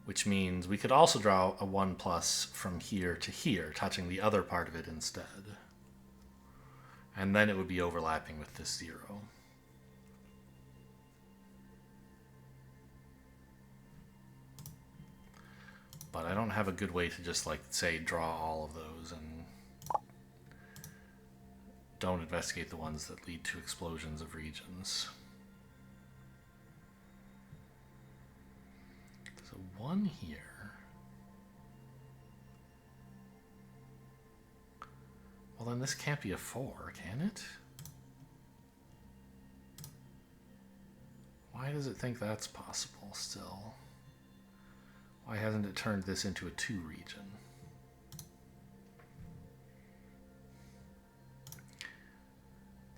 which means we could also draw a 1 plus from here to here, touching the other part of it instead. And then it would be overlapping with this 0. But I don't have a good way to just, like, say, draw all of those and don't investigate the ones that lead to explosions of regions. There's a 1 here. Well, then this can't be a 4, can it? Why does it think that's possible still? Why hasn't it turned this into a 2 region?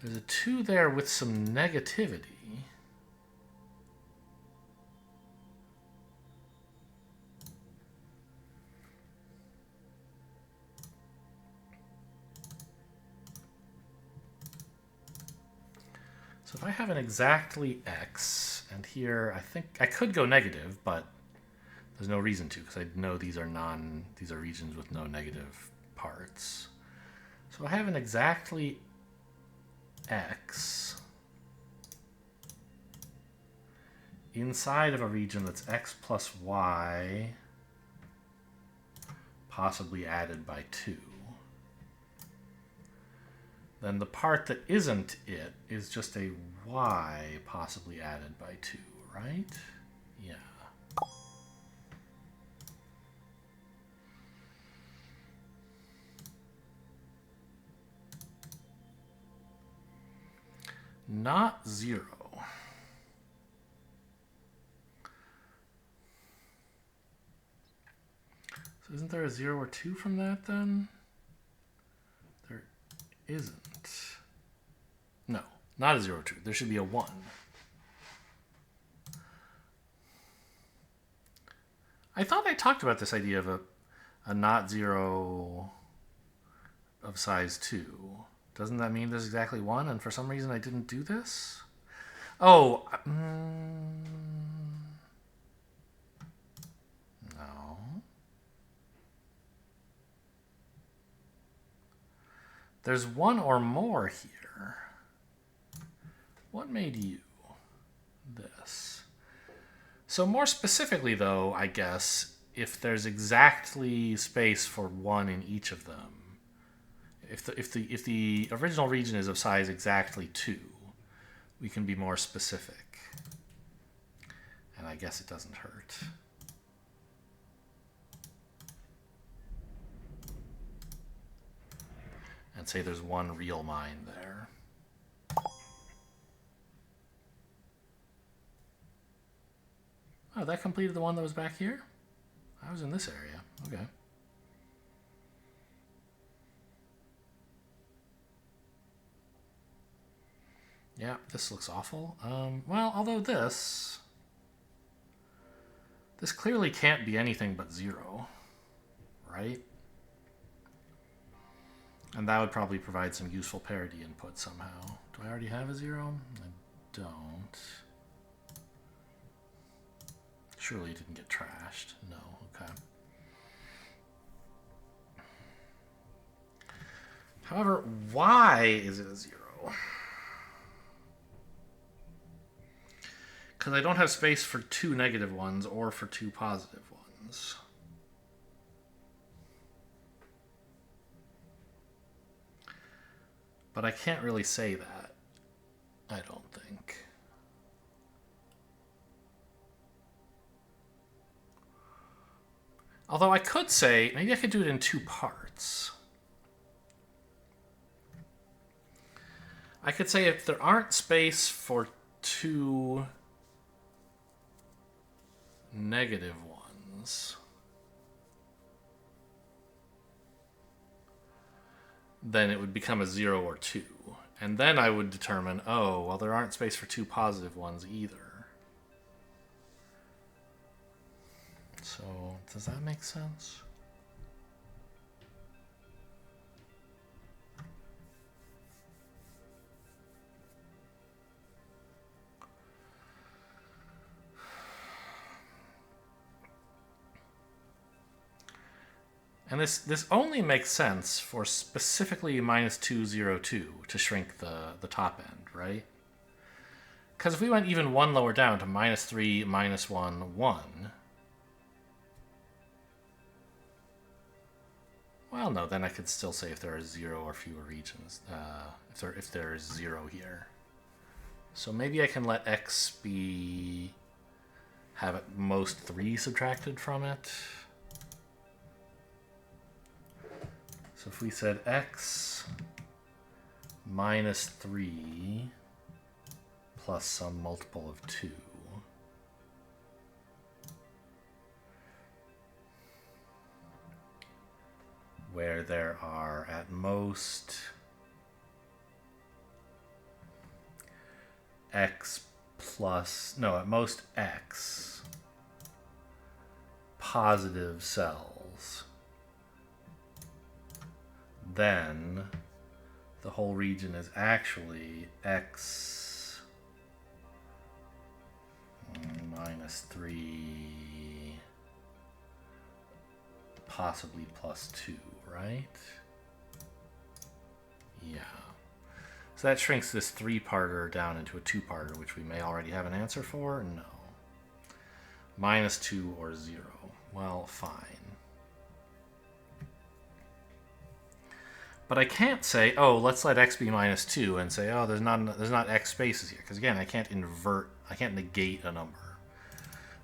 There's a 2 there with some negativity. So if I have an exactly x, and here I think I could go negative, but there's no reason to, because I know these are regions with no negative parts. So I have an exactly x inside of a region that's x plus y, possibly added by 2. Then the part that isn't it is just a y possibly added by 2, right? Yeah. Not 0. So isn't there a 0 or 2 from that then? There isn't. No, not a 0 or 2. There should be a 1. I thought I talked about this idea of a not 0 of size 2. Doesn't that mean there's exactly 1? And for some reason I didn't do this? Oh. No. There's 1 or more here. What made you? This. So more specifically, though, I guess, if there's exactly space for 1 in each of them, if the original region is of size exactly 2, we can be more specific. And I guess it doesn't hurt. And say there's 1 real mine there. Oh, that completed the one that was back here? I was in this area. Okay. Yeah, this looks awful. Well, although this clearly can't be anything but 0, right? And that would probably provide some useful parity input somehow. Do I already have a 0? I don't. Surely it didn't get trashed. No, okay. However, why is it a 0? Because I don't have space for 2 negative ones or for 2 positive ones. But I can't really say that, I don't think. Although I could say, maybe I could do it in 2 parts. I could say if there aren't space for 2 negative ones, then it would become a 0 or 2. And then I would determine, oh, well, there aren't space for 2 positive ones either. So, does that make sense? And this only makes sense for specifically -202 to shrink the top end, right? Because if we went even 1 lower down to -3, -1, 1... Well, no, then I could still say if there are 0 or fewer regions, if there is 0 here. So maybe I can let x be... have at most 3 subtracted from it. So if we said x -3 plus some multiple of 2, where there are at most x positive cells, then the whole region is actually x -3 possibly +2, right? Yeah. So that shrinks this 3-parter down into a 2-parter, which we may already have an answer for. No. -2 or 0. Well, fine. But I can't say, oh, let's let x be -2 and say, oh, there's not x spaces here. Because again, I can't negate a number.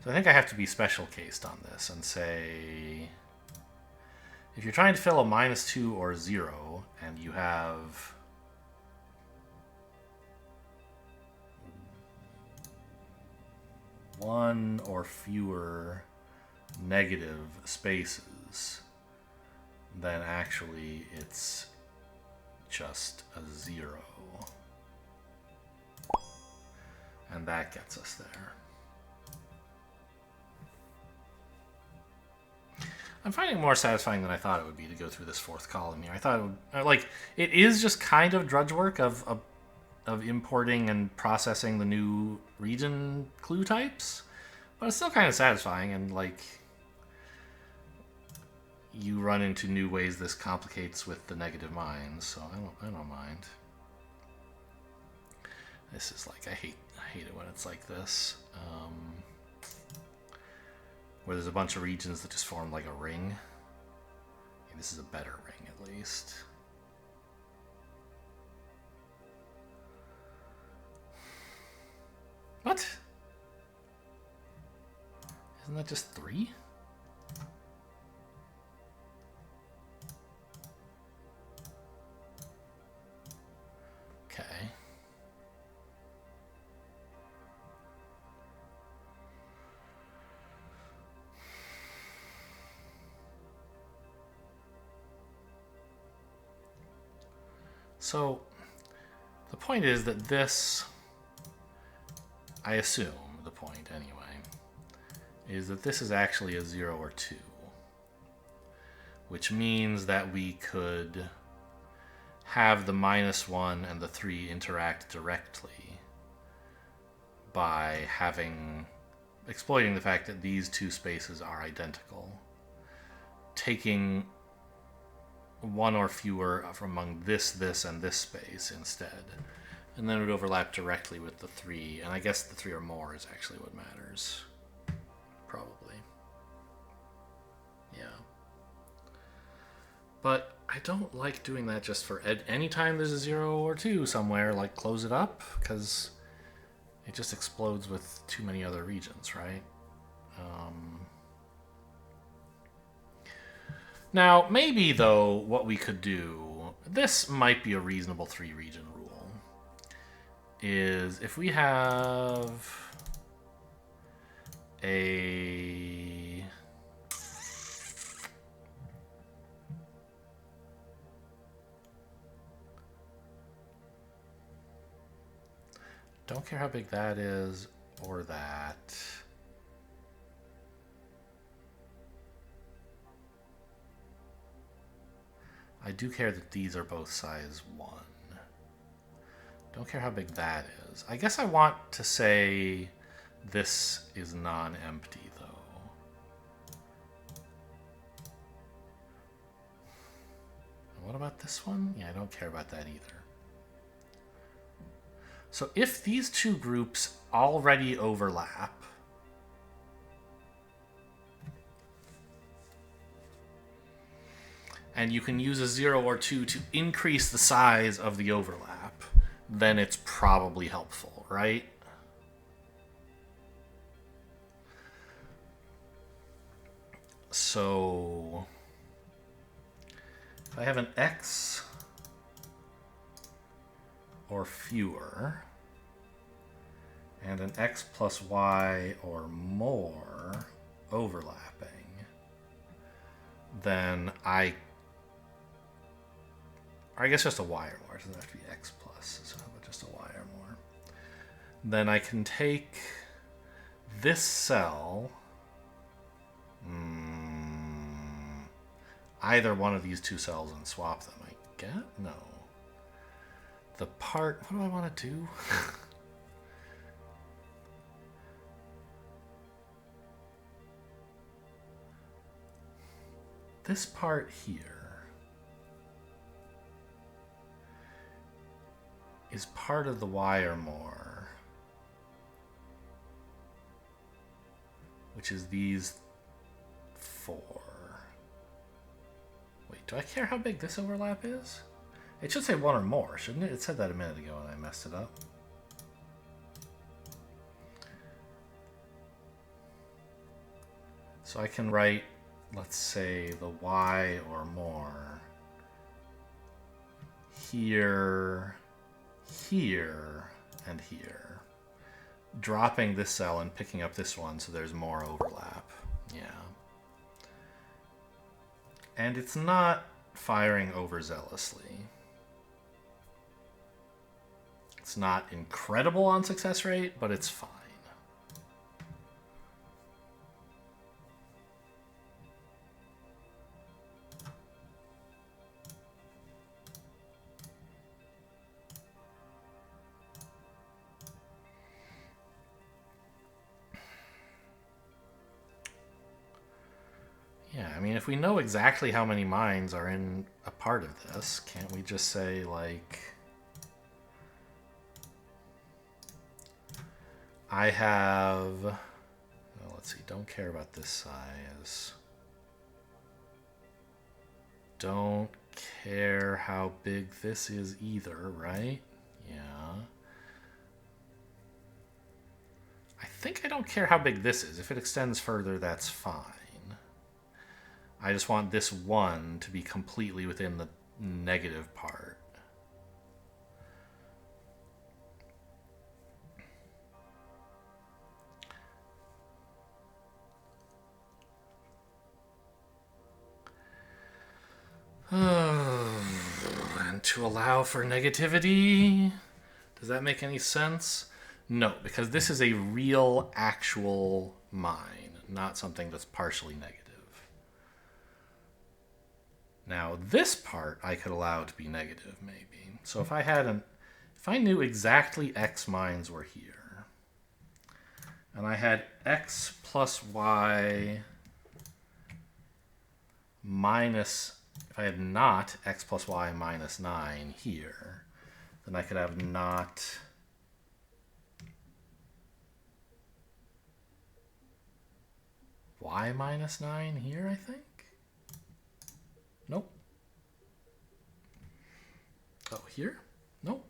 So I think I have to be special cased on this and say, if you're trying to fill a -2 or 0, and you have one or fewer negative spaces, then actually it's just a 0. And that gets us there. I'm finding it more satisfying than I thought it would be to go through this 4th column here. I thought it would, it is just kind of drudge work of importing and processing the new region clue types, but it's still kind of satisfying, and you run into new ways this complicates with the negative minds, so I don't mind. This is I hate it when it's like this. Where there's a bunch of regions that just form like a ring. Okay, this is a better ring, at least. What? Isn't that just 3? Okay. So the point is that this, I assume the point anyway, is that this is actually a 0 or 2. Which means that we could have the -1 and the 3 interact directly by exploiting the fact that these two spaces are identical, taking one or fewer from among this, and this space instead, and then it would overlap directly with the 3, and I guess the 3 or more is actually what matters. Probably. Yeah. But I don't like doing that just for anytime there's a 0 or 2 somewhere, like close it up, because it just explodes with too many other regions, right? Now, maybe, though, what we could do, this might be a reasonable 3-region rule, is if we have a... Don't care how big that is or that. I do care that these are both size 1. Don't care how big that is. I guess I want to say this is non-empty, though. What about this one? Yeah, I don't care about that either. So if these two groups already overlap, and you can use a 0 or 2 to increase the size of the overlap, then it's probably helpful, right? So if I have an X or fewer and an X plus Y or more overlapping, then I guess just a Y or more. It doesn't have to be X plus, so how about just a Y or more? Then I can take this cell, either one of these two cells, and swap them. I get? No. The part, what do I want to do? This part here is part of the Y or more, which is these 4. Wait, do I care how big this overlap is? It should say 1 or more, shouldn't it? It said that a minute ago and I messed it up. So I can write, let's say, the Y or more here, here, and here. Dropping this cell and picking up this one so there's more overlap. Yeah. And it's not firing overzealously. It's not incredible on success rate, but it's fine. Yeah, I mean, if we know exactly how many mines are in a part of this, can't we just say, like, I have, well, let's see, don't care about this size. Don't care how big this is either, right? Yeah. I think I don't care how big this is. If it extends further, that's fine. I just want this 1 to be completely within the negative part. And to allow for negativity. Does that make any sense? No, because this is a real, actual mine, not something that's partially negative. Now, this part I could allow to be negative, maybe. So if I knew exactly X mines were here, and I had X plus Y minus, if I had not X plus Y minus 9 here, then I could have not Y minus 9 here, I think? Nope. Oh, here? Nope.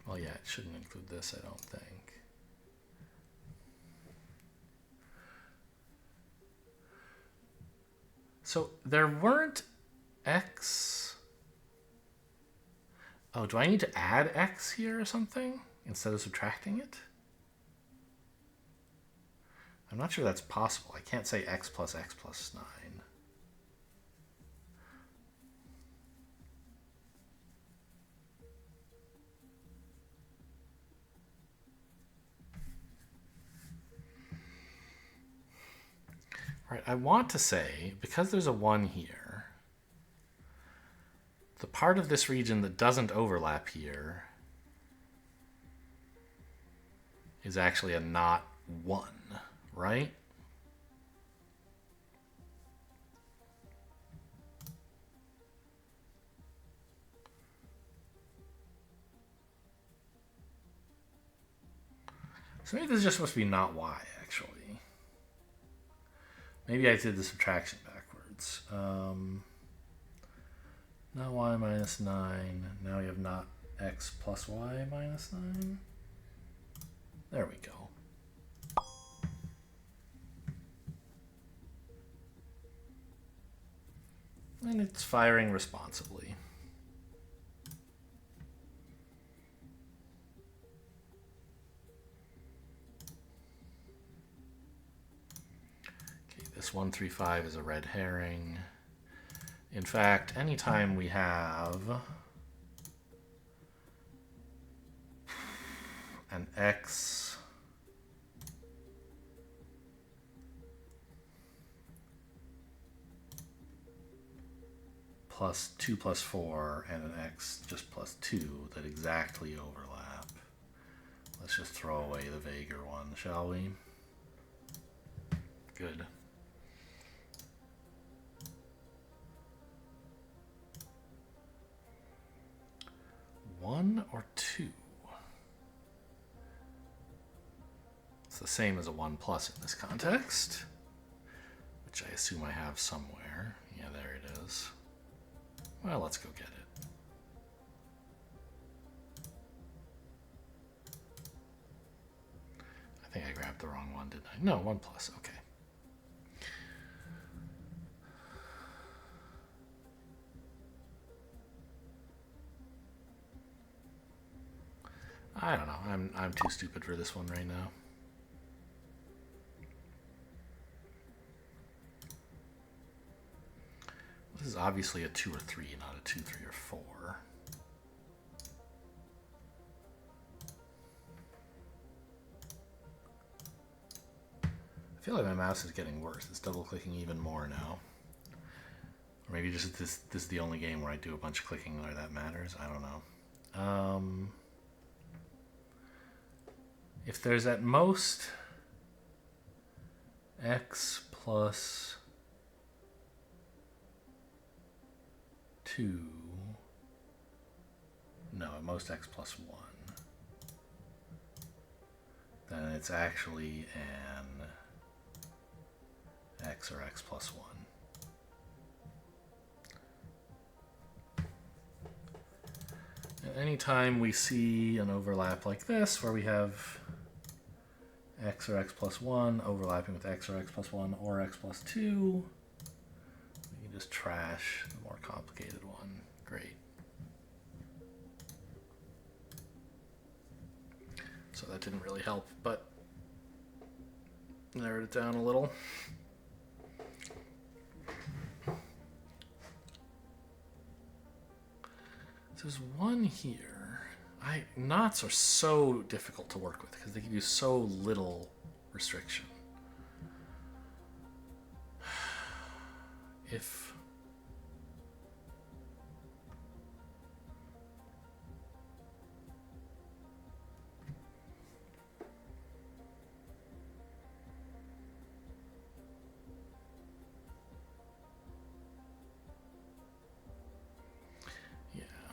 Well, yeah, it shouldn't include this, I don't think. So there weren't X. Oh, do I need to add X here or something instead of subtracting it? I'm not sure that's possible. I can't say X plus 9. All right, I want to say, because there's a 1 here, the part of this region that doesn't overlap here is actually a not 1, right? So maybe this is just supposed to be not Y, actually. Maybe I did the subtraction backwards. Not Y minus 9. Now we have not X plus Y minus 9. There we go. And it's firing responsibly. Okay, this 135 is a red herring. In fact, anytime we have an X plus 2 plus 4 and an X just plus 2 that exactly overlap, let's just throw away the vaguer one, shall we? Good. One or two? It's the same as a 1 plus in this context, which I assume I have somewhere. Yeah, there it is. Well, let's go get it. I think I grabbed the wrong one, didn't I? No, 1 plus, okay. I don't know. I'm too stupid for this one right now. This is obviously a 2 or 3, not a 2, 3, or 4. I feel like my mouse is getting worse. It's double clicking even more now. Or maybe just this is the only game where I do a bunch of clicking where that matters. I don't know. If there's at most X plus 2, no, at most X plus 1, then it's actually an X or X plus 1. And anytime we see an overlap like this, where we have X or X plus 1 overlapping with X or X plus 1 or X plus 2, we can just trash the more complicated one. Great. So that didn't really help, but narrowed it down a little. There's one here. Knots are so difficult to work with because they give you so little restriction. If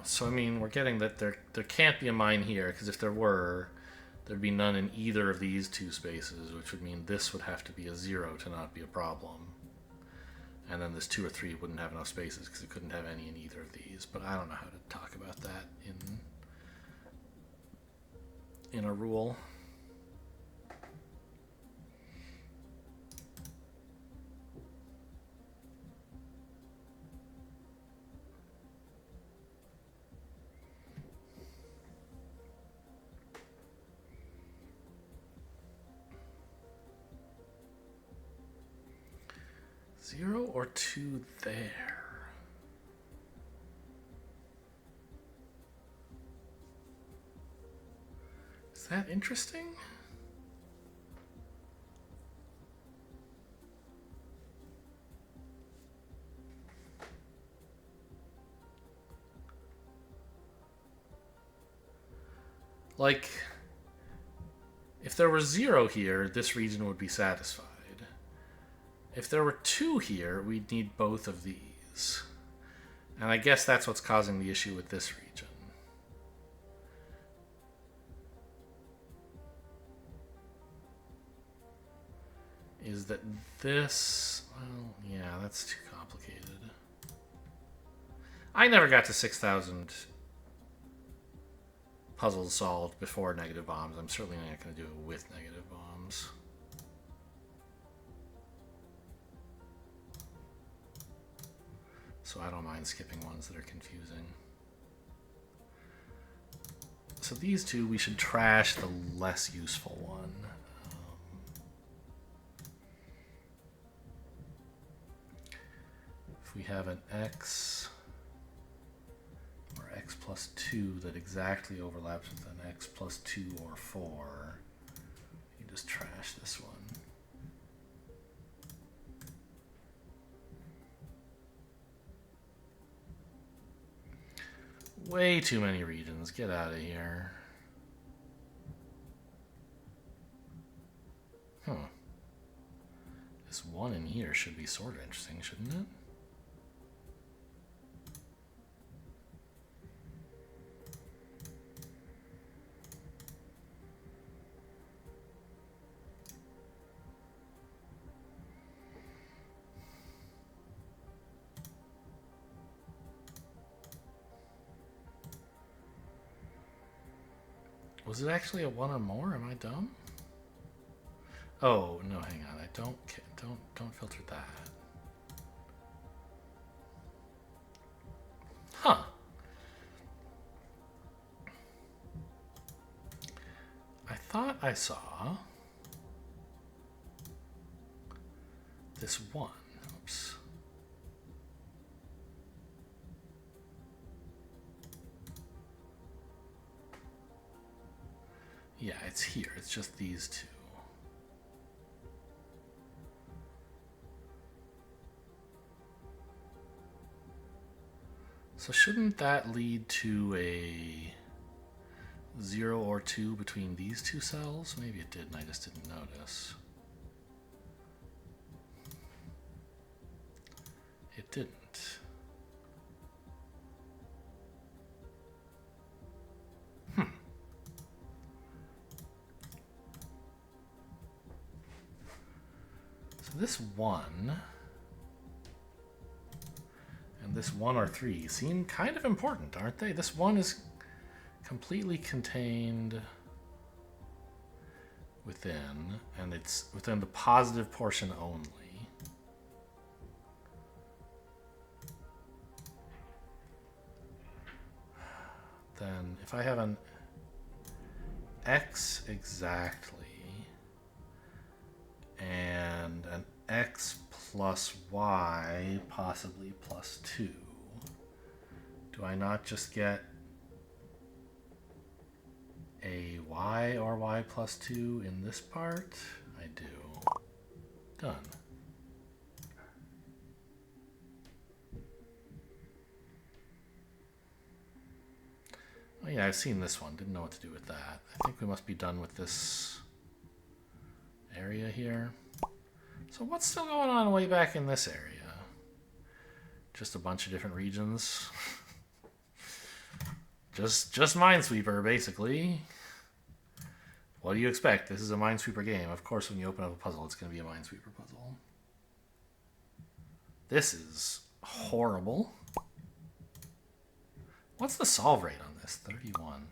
so, I mean, we're getting that there can't be a mine here, because if there were, there'd be none in either of these two spaces, which would mean this would have to be a 0 to not be a problem. And then this 2 or 3 wouldn't have enough spaces because it couldn't have any in either of these. But I don't know how to talk about that in a rule. Zero or 2 there. Is that interesting? Like, if there were 0 here, this region would be satisfied. If there were 2 here, we'd need both of these. And I guess that's what's causing the issue with this region. Is that this... Well, yeah, that's too complicated. I never got to 6,000 puzzles solved before negative bombs. I'm certainly not going to do it with negative bombs. So I don't mind skipping ones that are confusing. So these two, we should trash the less useful one. If we have an x or x plus 2 that exactly overlaps with an x plus 2 or 4, you just trash this one. Way too many regions. Get out of here. Huh. This one in here should be sort of interesting, shouldn't it? Was it actually a 1 or more? Am I dumb? Oh no, hang on. I don't filter that. Huh. I thought I saw this 1. Oops. Yeah, it's here. It's just these two. So shouldn't that lead to a 0 or 2 between these two cells? Maybe it did and I just didn't notice. It didn't. This 1 and this 1 or 3 seem kind of important, aren't they? This 1 is completely contained within, and it's within the positive portion only. Then if I have an x exactly and an x plus y, possibly plus 2, do I not just get a y or y plus 2 in this part? I do. Done. Oh yeah, I've seen this one. Didn't know what to do with that. I think we must be done with this area here. So what's still going on way back in this area? Just a bunch of different regions. just Minesweeper, basically. What do you expect? This is a Minesweeper game. Of course, when you open up a puzzle, it's going to be a Minesweeper puzzle. This is horrible. What's the solve rate on this? 31.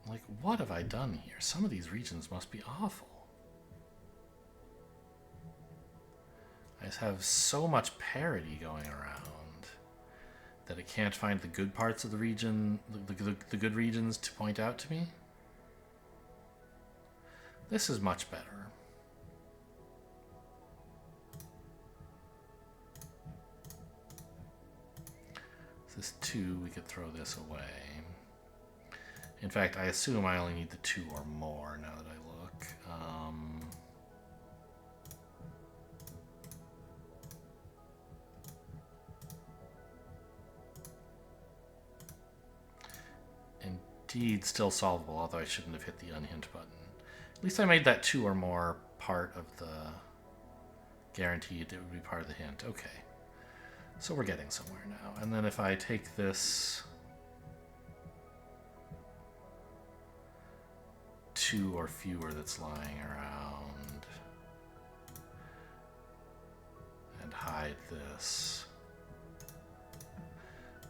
Like, what have I done here? Some of these regions must be awful. I just have so much parity going around that it can't find the good parts of the region, the good regions to point out to me. This is much better. This 2, we could throw this away. In fact, I assume I only need the 2 or more now that I look. Indeed, still solvable, although I shouldn't have hit the unhint button. At least I made that 2 or more part of the guaranteed it would be part of the hint. Okay. So we're getting somewhere now. And then if I take this 2 or fewer that's lying around and hide this,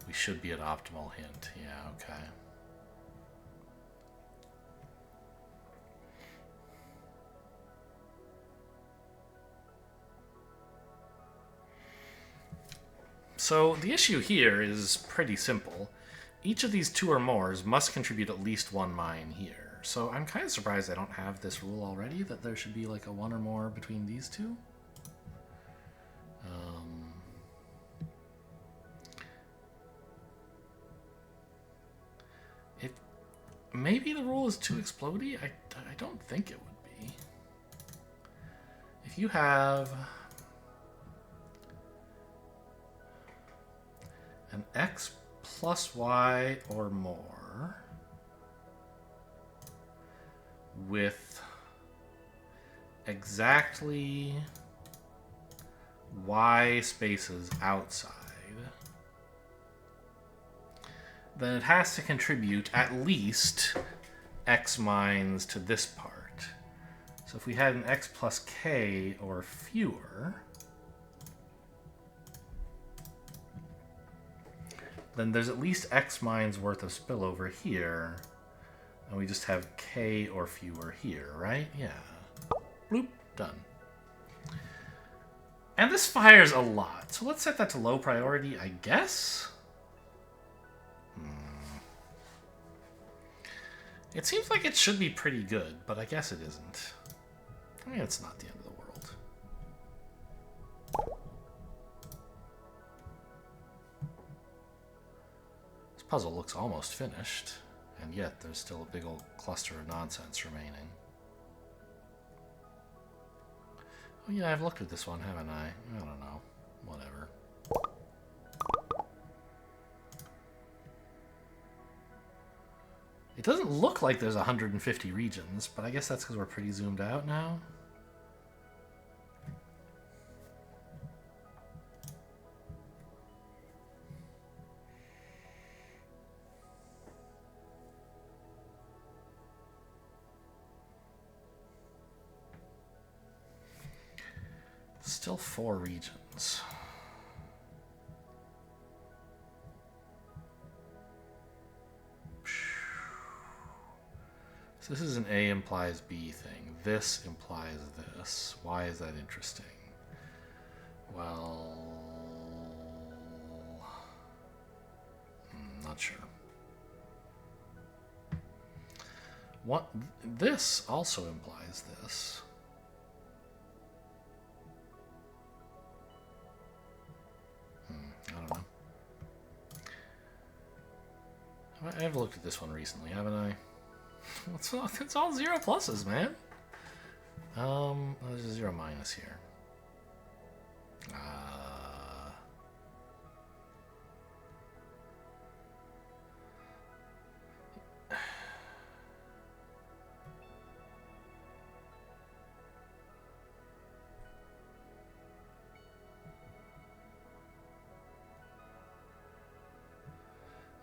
we should be at optimal hint. Yeah, okay. So the issue here is pretty simple. Each of these 2 or mores must contribute at least 1 mine here. So I'm kind of surprised I don't have this rule already, that there should be like a 1 or more between these 2. Maybe the rule is too explodey? I don't think it would be. If you have an x plus y or more with exactly y spaces outside, then it has to contribute at least x mines to this part. So if we had an x plus k or fewer, then there's at least x mines worth of spillover here, and we just have k or fewer here, right? Yeah. Bloop, done. And this fires a lot, so let's set that to low priority, I guess? It seems like it should be pretty good, but I guess it isn't. I mean, it's not the end of the world. This puzzle looks almost finished, and yet there's still a big old cluster of nonsense remaining. Oh yeah, I've looked at this one, haven't I? I don't know. Whatever. It doesn't look like there's 150 regions, but I guess that's because we're pretty zoomed out now. Still 4 regions. So this is an A implies B thing. This implies this. Why is that interesting? Well, not sure. What this also implies this. I don't know. I've looked at this one recently, haven't I? It's all 0 pluses, man. There's a 0 minus here.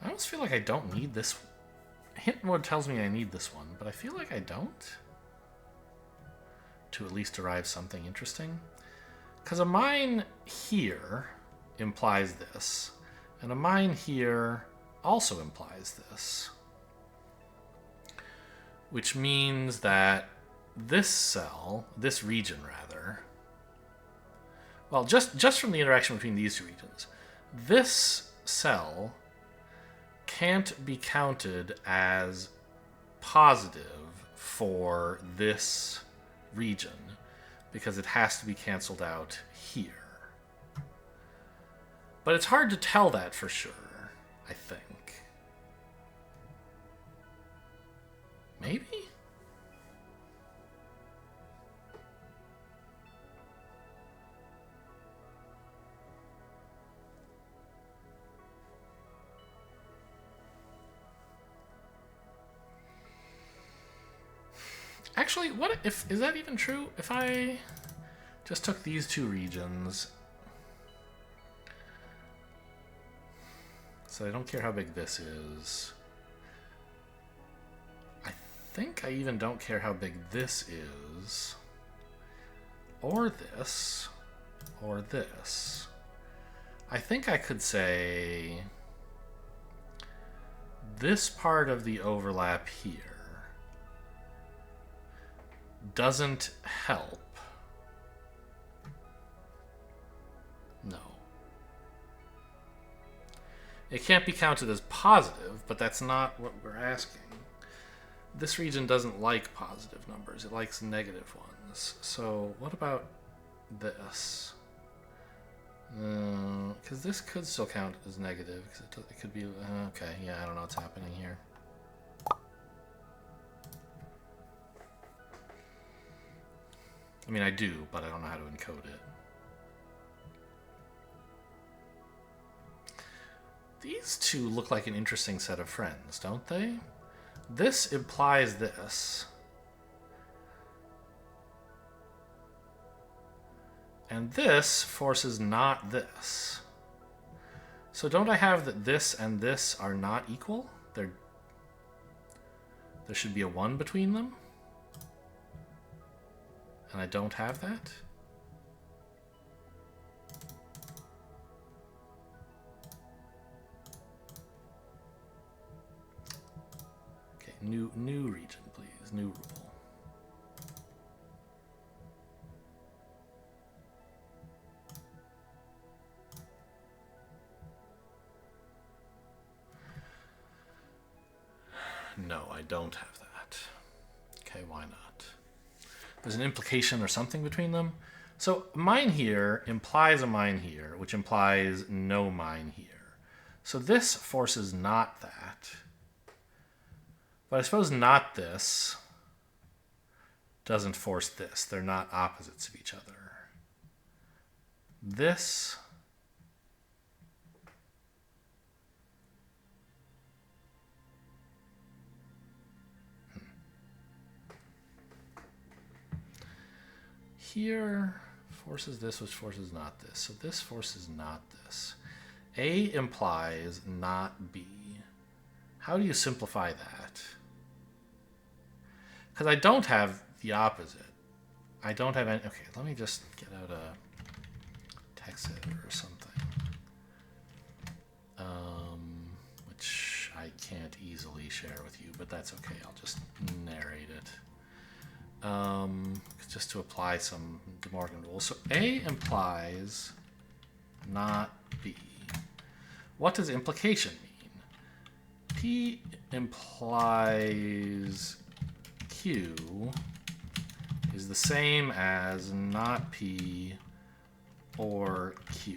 I almost feel like I don't need this. Hintwood tells me I need this one, but I feel like I don't. To at least derive something interesting. Because a mine here implies this, and a mine here also implies this. Which means that this cell, this region rather, well, just from the interaction between these two regions, this cell can't be counted as positive for this region because it has to be canceled out here. But it's hard to tell that for sure, I think. Maybe? Actually, what if, is that even true? If I just took these two regions, so I don't care how big this is. I think I even don't care how big this is, or this, or this. I think I could say this part of the overlap here doesn't help. No. It can't be counted as positive, but that's not what we're asking. This region doesn't like positive numbers. It likes negative ones. So what about this? Because this could still count as negative. Because it could be... okay, yeah, I don't know what's happening here. I mean, I do, but I don't know how to encode it. These two look like an interesting set of friends, don't they? This implies this. And this forces not this. So don't I have that this and this are not equal? There should be a 1 between them? And I don't have that? Okay, new region, please. New rule. No, I don't have that. Okay, why not? There's an implication or something between them. So mine here implies a mine here, which implies no mine here. So this forces not that. But I suppose not this doesn't force this. They're not opposites of each other. This... here forces this, which forces not this. So this forces not this. A implies not B. How do you simplify that? Because I don't have the opposite. I don't have any... Okay, let me just get out a text editor or something. Which I can't easily share with you, but that's okay. I'll just narrate it. Just to apply some De Morgan rules. So A implies not B. What does implication mean? P implies Q is the same as not P or Q.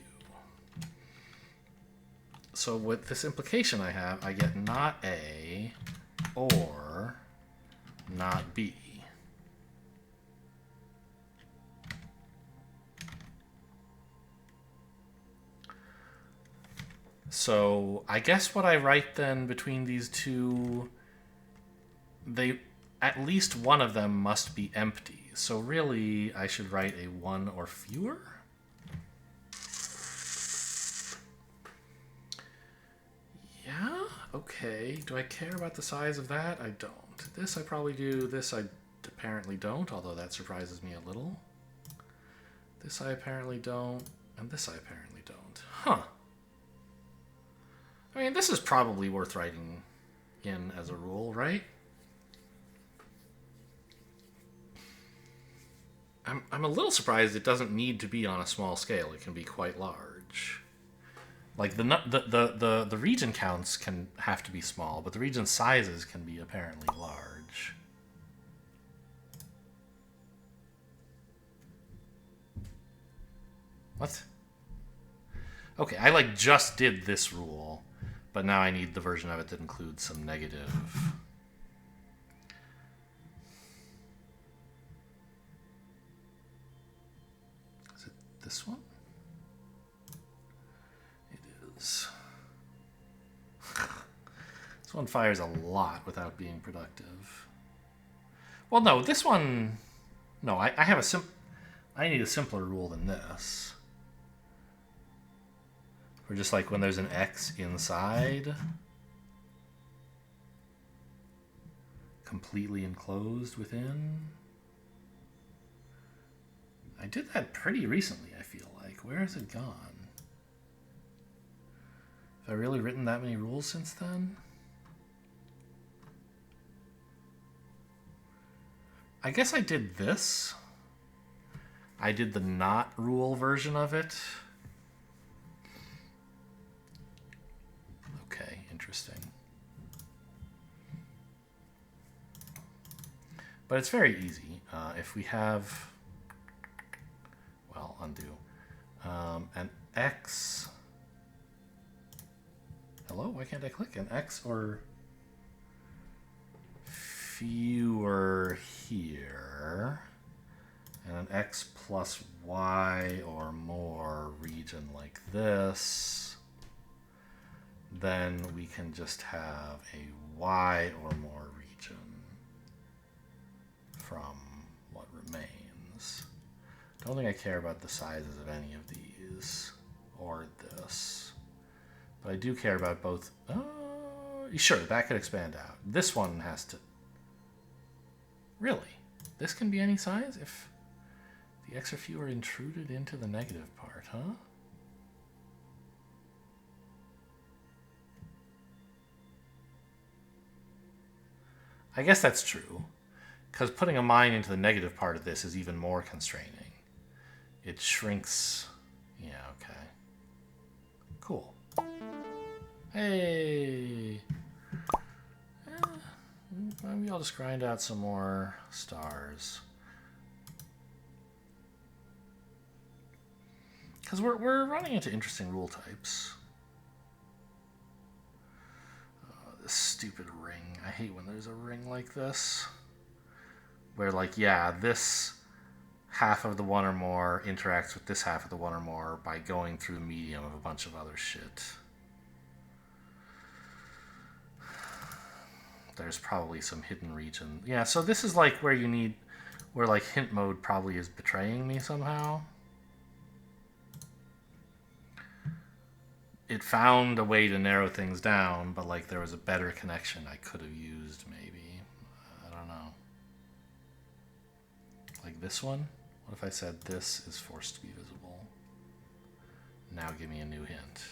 So with this implication I have, I get not A or not B. So I guess what I write then between these two, at least one of them must be empty. So really I should write a 1 or fewer? Yeah, okay. Do I care about the size of that? I don't. This I probably do. This I apparently don't, although that surprises me a little. This I apparently don't, and this I apparently don't. Huh. I mean, this is probably worth writing in as a rule, right? I'm a little surprised it doesn't need to be on a small scale. It can be quite large. Like the region counts can have to be small, but the region sizes can be apparently large. What? Okay, I like just did this rule, but now I need the version of it that includes some negative. Is it this one? It is. This one fires a lot without being productive. Well, no, this one... No, I have a I need a simpler rule than this. For just like when there's an X inside, completely enclosed within. I did that pretty recently, I feel like. Where has it gone? Have I really written that many rules since then? I guess I did this. I did the not rule version of it. Okay, interesting. But it's very easy. If we have, well, undo, an X, hello, why can't I click? An X or fewer here, and an X plus Y or more region like this, then we can just have a Y or more region from what remains. Don't think I care about the sizes of any of these or this, but I do care about both. Sure, that could expand out. This one has to. Really? This can be any size if the X or fewer intruded into the negative part, huh? I guess that's true, because putting a mine into the negative part of this is even more constraining. It shrinks. Yeah, okay. Cool. Hey! Maybe I'll just grind out some more stars. Because we're running into interesting rule types. This stupid ring. I hate when there's a ring like this. Where, like, yeah, this half of the one or more interacts with this half of the one or more by going through the medium of a bunch of other shit. There's probably some hidden region. Yeah, so this is like where you need, where like hint mode probably is betraying me somehow. It found a way to narrow things down, but like there was a better connection I could have used maybe. I don't know. Like this one? What if I said this is forced to be visible? Now give me a new hint.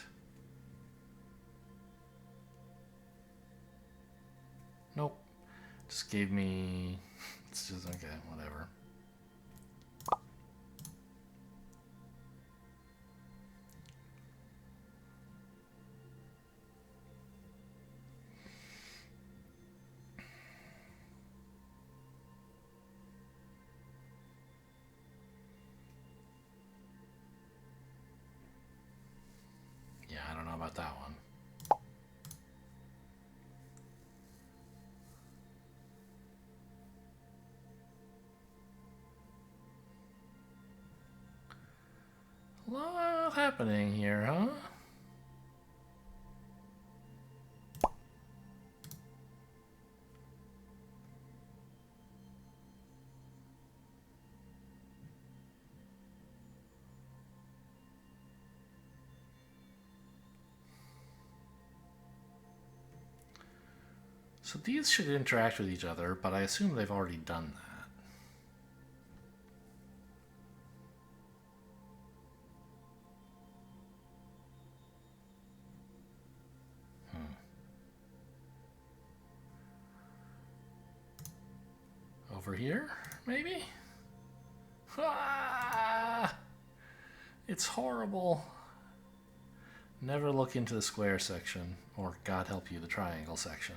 Nope. Just gave me... It's just, okay, whatever. about that one? A lot happening here, huh? So these should interact with each other, but I assume they've already done that. Over here, maybe? Ah! It's horrible. Never look into the square section, or God help you, the triangle section.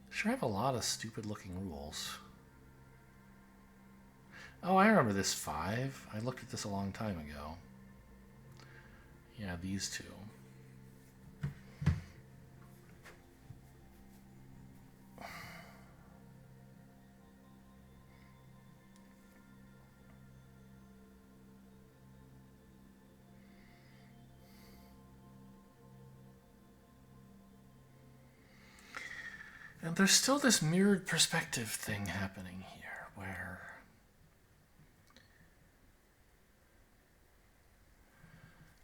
Sure have a lot of stupid looking rules. Oh, I remember this 5. I looked at this a long time ago. Yeah, these two. And there's still this mirrored perspective thing happening here, where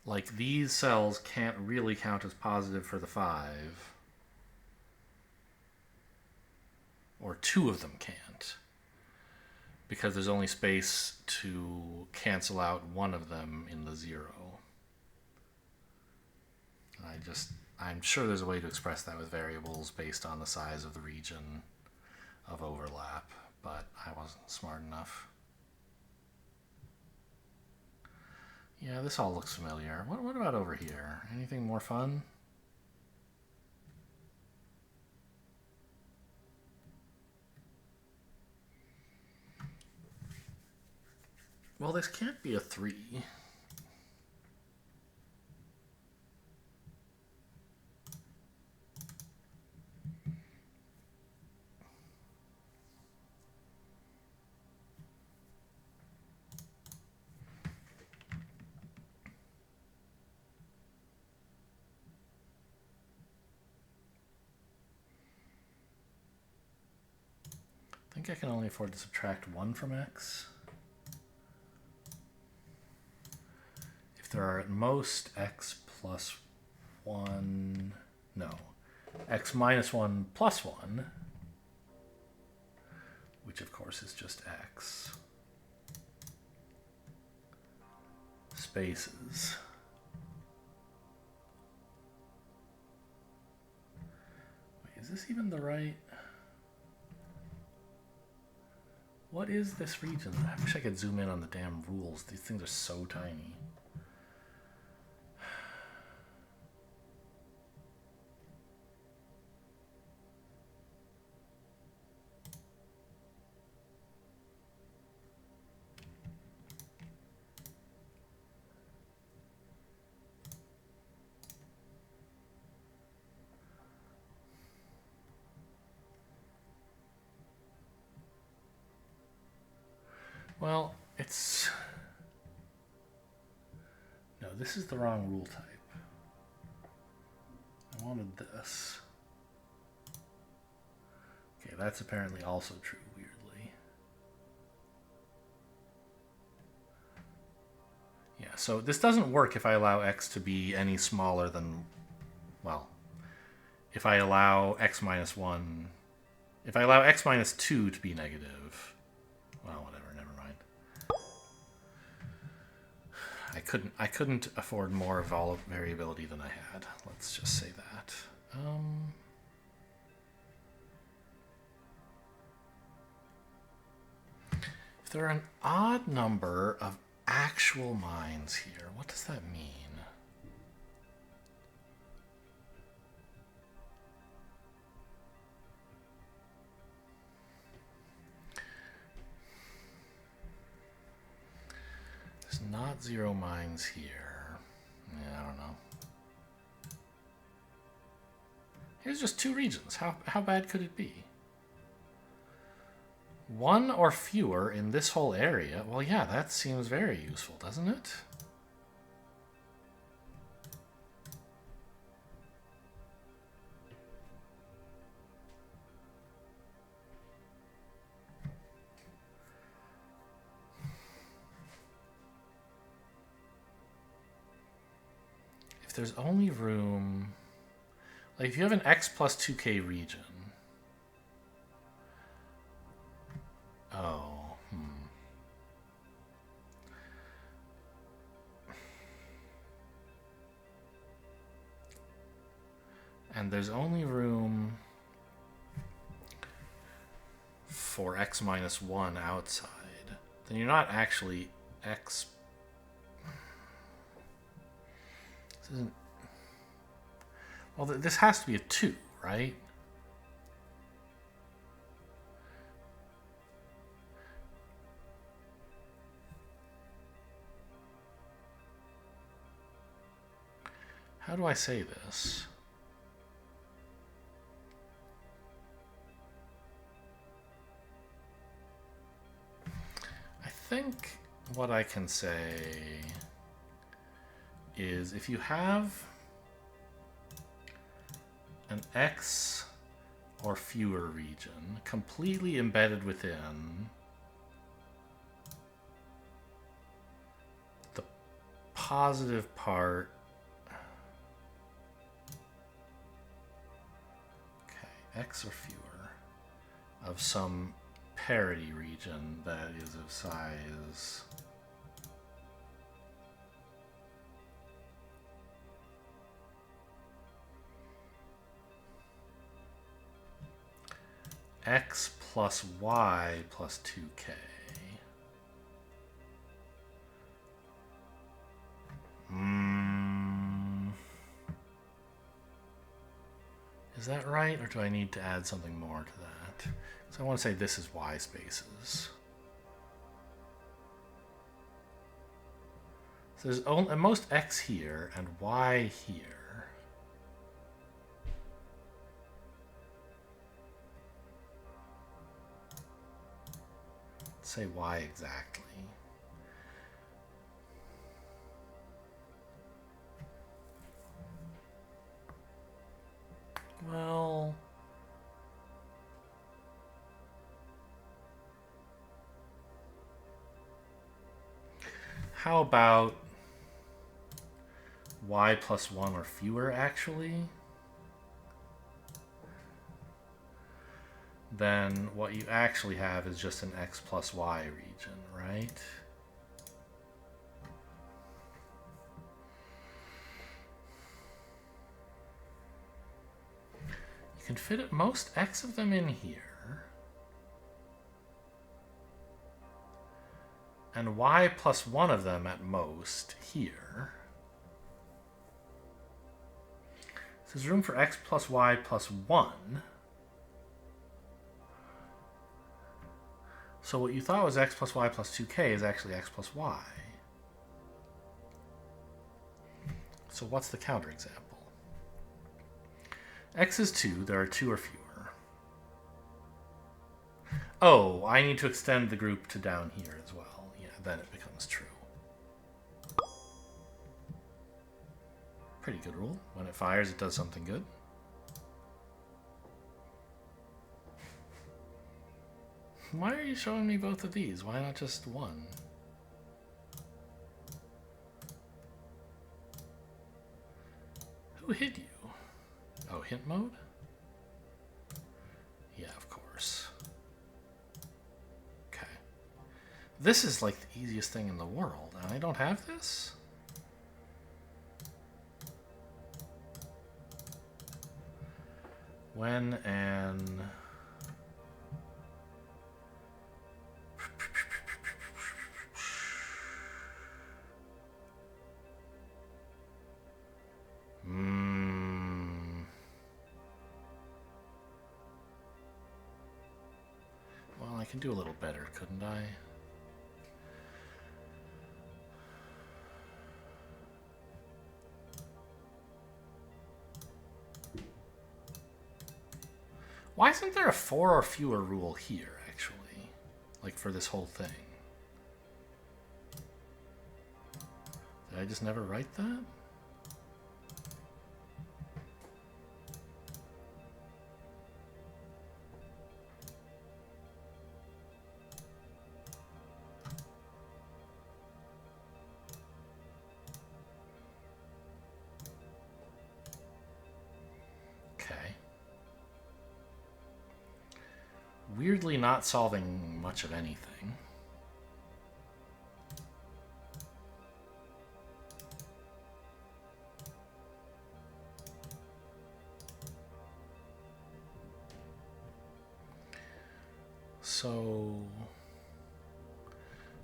like these cells can't really count as positive for the 5. Or 2 of them can't. Because there's only space to cancel out one of them in the 0. I'm sure there's a way to express that with variables based on the size of the region of overlap, but I wasn't smart enough. Yeah, this all looks familiar. What about over here? Anything more fun? Well, this can't be a 3. I think I can only afford to subtract 1 from x. If there are at most x plus 1, no, x minus 1 plus 1, which of course is just x, spaces. Wait, is this even the right? What is this region? I wish I could zoom in on the damn rules. These things are so tiny. Well, it's... No, this is the wrong rule type. I wanted this. Okay, that's apparently also true, weirdly. Yeah, so this doesn't work if I allow x to be any smaller than... Well, if I allow x minus 1... If I allow x minus 2 to be negative... Well, whatever. I couldn't afford more variability than I had. Let's just say that. If there are an odd number of actual mines here, what does that mean? not 0 mines here. Yeah, I don't know. Here's just 2 regions. How bad could it be? 1 or fewer in this whole area. Well, yeah, that seems very useful, doesn't it? If there's only room... Like, if you have an X plus 2K region... Oh, And there's only room for X minus 1 outside. Then you're not actually X... This isn't... Well, this has to be a 2, right? How do I say this? I think what I can say is if you have an X or fewer region completely embedded within the positive part. Okay, X or fewer of some parity region that is of size X plus Y plus 2K. Is that right, or do I need to add something more to that? So I want to say this is Y spaces. So there's at most X here and Y here. Say why exactly. Well, how about Y plus 1 or fewer, actually? Then what you actually have is just an X plus Y region, right? You can fit at most X of them in here. And Y plus 1 of them at most here. So there's room for X plus Y plus 1. So what you thought was X plus Y plus 2K is actually X plus Y. So what's the counterexample? X is 2, there are 2 or fewer. Oh, I need to extend the group to down here as well. Yeah, then it becomes true. Pretty good rule. When it fires, it does something good. Why are you showing me both of these? Why not just one? Who hit you? Oh, hint mode? Yeah, of course. Okay. This is like the easiest thing in the world, and I don't have this? When an... Well, I can do a little better, couldn't I? Why isn't there a 4 or fewer rule here, actually? Like, for this whole thing. Did I just never write that? Weirdly not solving much of anything. So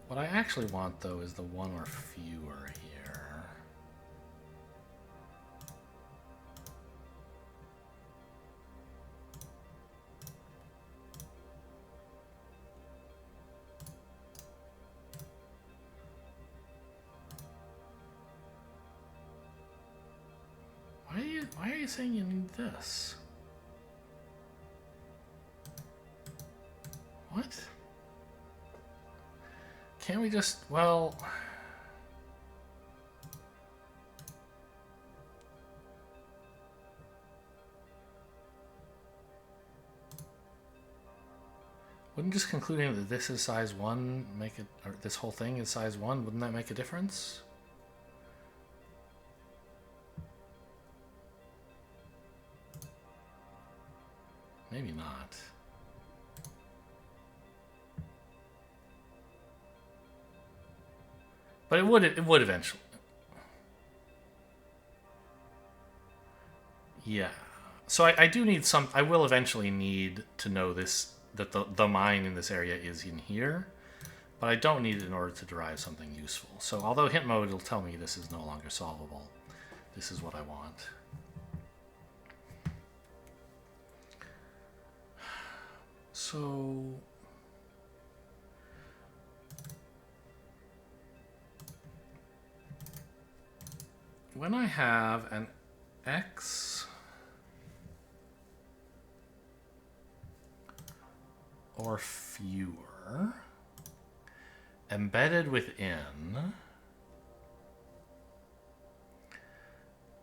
what I actually want, though, is the 1 or fewer here. Why are you saying you need this? What? Can't we just, well... Wouldn't just concluding that this is size 1 make it, or this whole thing is size 1, wouldn't that make a difference? Maybe not. But it would eventually. Yeah. So I do need some, I will eventually need to know this, that the mine in this area is in here, but I don't need it in order to derive something useful. So although hint mode will tell me this is no longer solvable, this is what I want. So when I have an X or fewer embedded within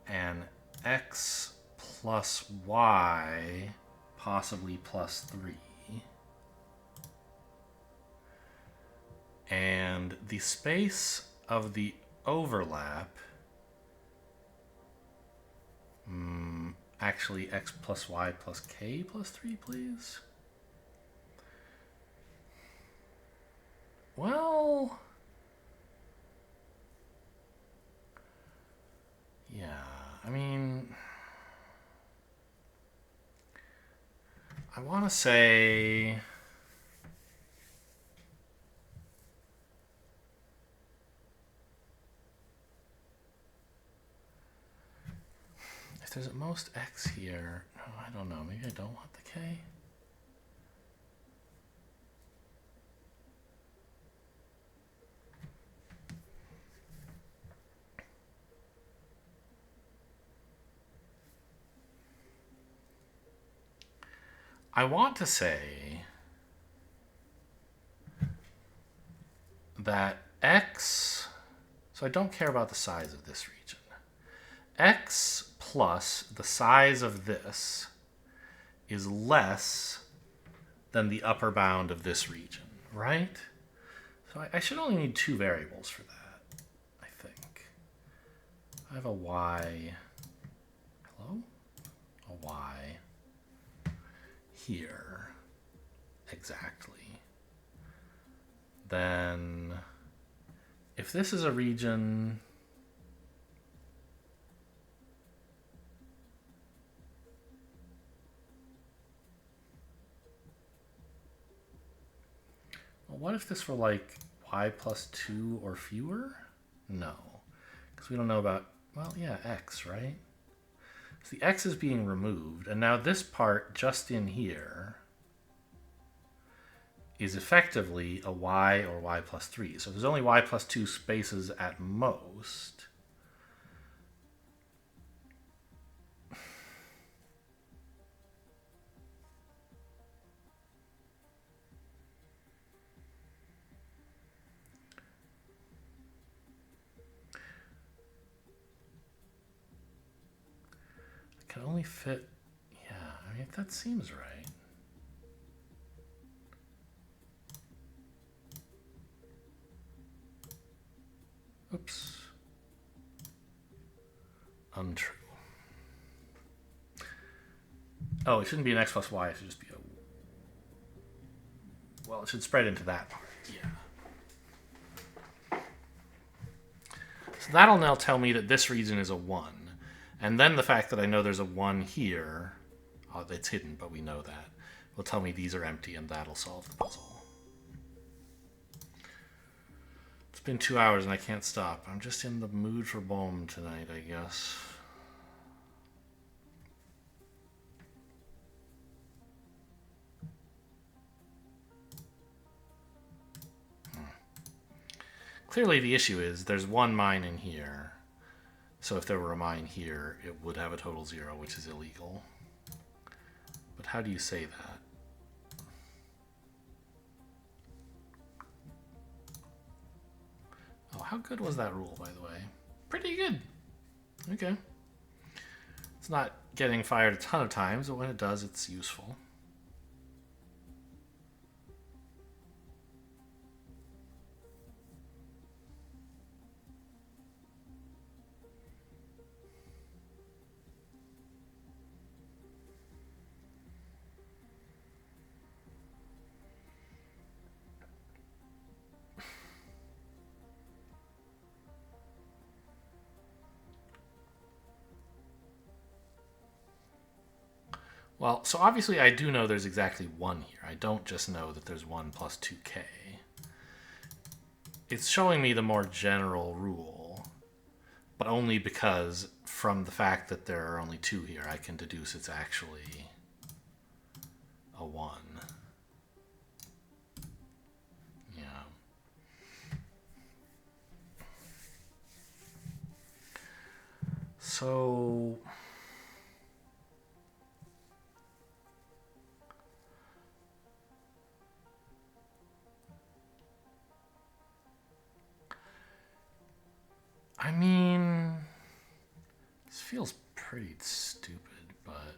an X plus Y, possibly plus 3, and the space of the overlap, actually X plus Y plus K plus 3, please. Well, yeah, I mean, I want to say if there's at most X here, no, I don't know, maybe I don't want the K. I want to say that X, so I don't care about the size of this region. X plus the size of this is less than the upper bound of this region, right? So I should only need 2 variables for that, I think. I have a Y, hello? A Y here, exactly. Then if this is a region, well, what if this were like Y plus 2 or fewer? No, because we don't know about, well, yeah, X, right? So the X is being removed, and now this part just in here is effectively a Y or Y plus 3. So there's only Y plus 2 spaces at most. fit... Yeah, I mean, that seems right. Oops. Untrue. Oh, it shouldn't be an x plus y. It should just be a... Well, it should spread into that part. Yeah. So that'll now tell me that this region is a 1. And then the fact that I know there's a 1 here, it's hidden, but we know that, will tell me these are empty, and that'll solve the puzzle. It's been 2 hours and I can't stop. I'm just in the mood for Bombe tonight, I guess. Clearly the issue is there's 1 mine in here. So if there were a mine here, it would have a total 0, which is illegal. But how do you say that? Oh, how good was that rule, by the way? Pretty good. Okay. It's not getting fired a ton of times, but when it does, it's useful. Well, so obviously I do know there's exactly 1 here. I don't just know that there's 1 plus 2k. It's showing me the more general rule, but only because from the fact that there are only 2 here, I can deduce it's actually a 1. Yeah. So... I mean, this feels pretty stupid, but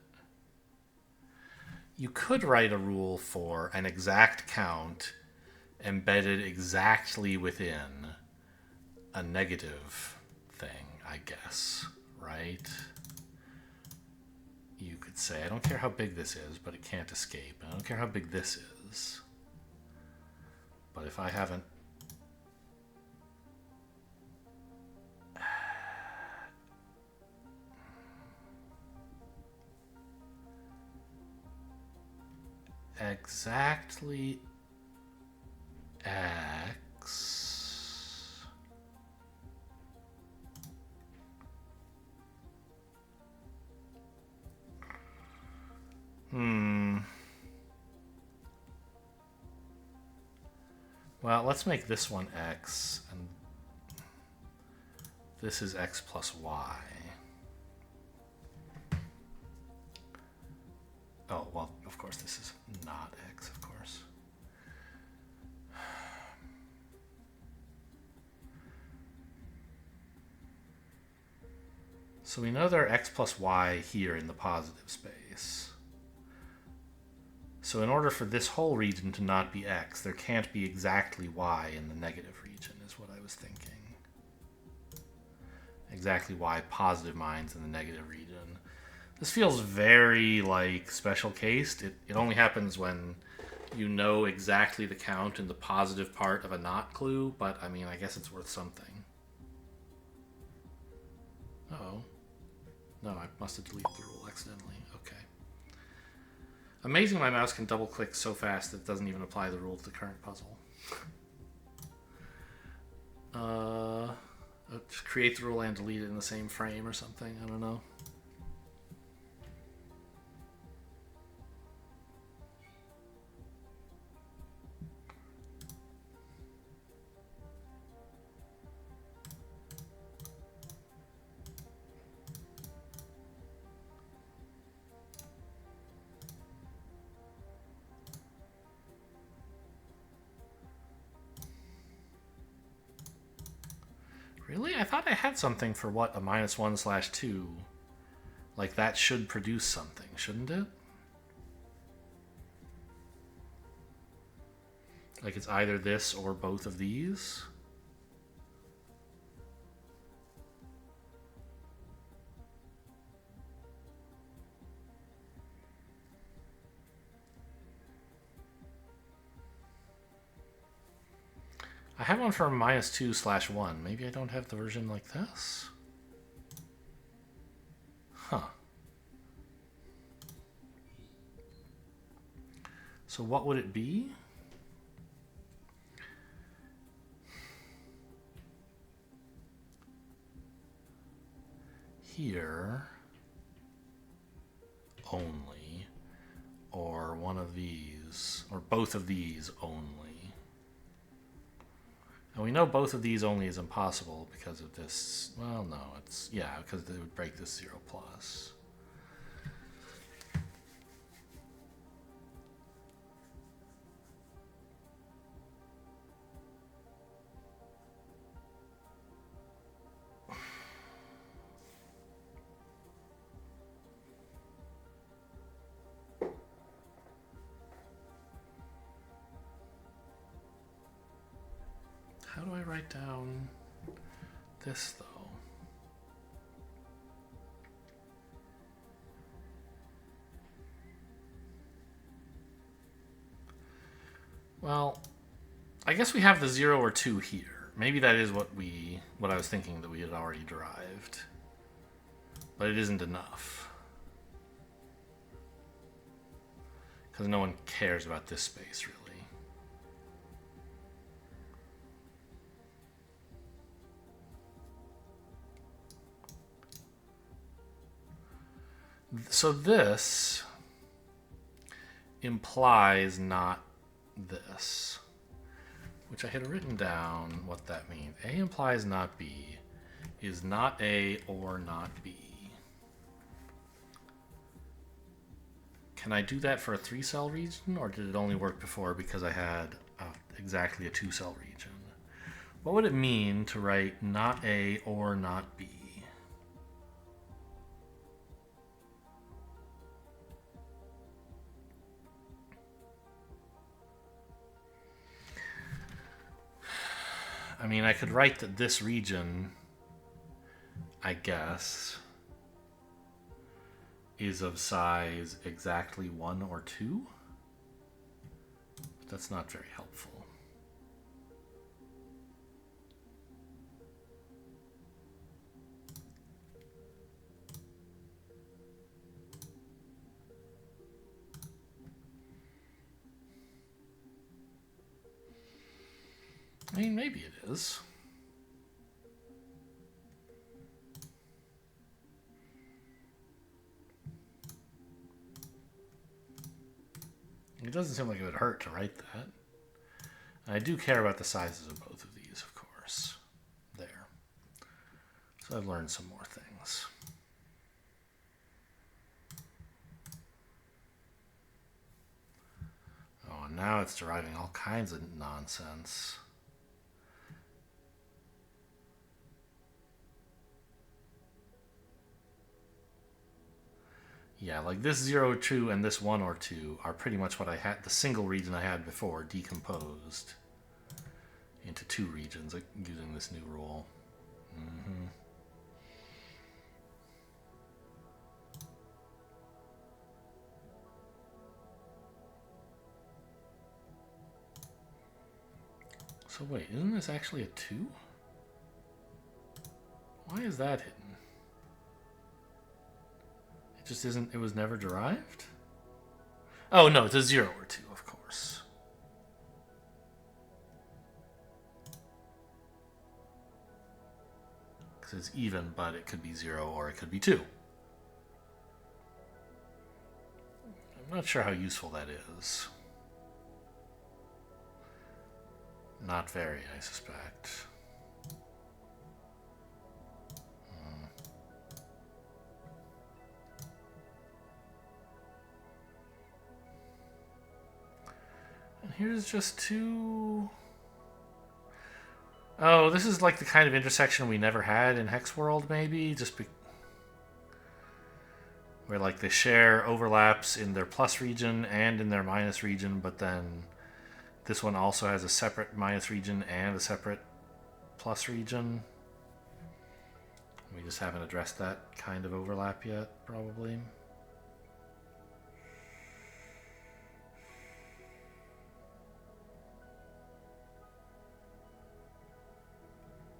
you could write a rule for an exact count embedded exactly within a negative thing, I guess, right? You could say, I don't care how big this is, but it can't escape. I don't care how big this is. But if I haven't... exactly x well, let's make this one x and this is x plus y. Oh, well, of course this is not x, of course. So we know there are x plus y here in the positive space. So in order for this whole region to not be x, there can't be exactly y in the negative region, is what I was thinking. Exactly y positive mines in the negative region. This feels very, like, special cased. It only happens when you know exactly the count in the positive part of a not clue, but, I mean, I guess it's worth something. Uh-oh. No, I must have deleted the rule accidentally. Okay. Amazing my mouse can double-click so fast that it doesn't even apply the rule to the current puzzle. Just create the rule and delete it in the same frame or something. I don't know. Really? I thought I had something for what a -1/2 Like, that should produce something, shouldn't it? Like, it's either this or both of these. I have one for -2/1. Maybe I don't have the version like this? Huh. So what would it be? Here only, or one of these, or both of these only. And we know both of these only is impossible because of this. Well, no, it's, yeah, because it would break this 0 plus. How do I write down this, though? Well, I guess we have the 0 or 2 here. Maybe that is what I was thinking that we had already derived. But it isn't enough. Because no one cares about this space, really. So this implies not this, which I had written down what that means. A implies not B is not A or not B. Can I do that for a 3-cell region, or did it only work before because I had exactly a 2-cell region? What would it mean to write not A or not B? I mean, I could write that this region, I guess, is of size exactly 1 or 2. But that's not very helpful. I mean, maybe it is. It doesn't seem like it would hurt to write that. And I do care about the sizes of both of these, of course. There. So I've learned some more things. Oh, and now it's deriving all kinds of nonsense. Yeah, like this 0 or 2 and this 1 or 2 are pretty much what I had, the single region I had before, decomposed into 2 regions using this new rule. Mm-hmm. So wait, isn't this actually a 2? Why is that hidden? It just isn't, it was never derived? Oh no, it's a 0 or 2, of course. Because it's even, but it could be 0 or it could be 2. I'm not sure how useful that is. Not very, I suspect. And here's just 2... Oh, this is like the kind of intersection we never had in Hex World, maybe? Just where like they share overlaps in their plus region and in their minus region, but then this one also has a separate minus region and a separate plus region. We just haven't addressed that kind of overlap yet, probably.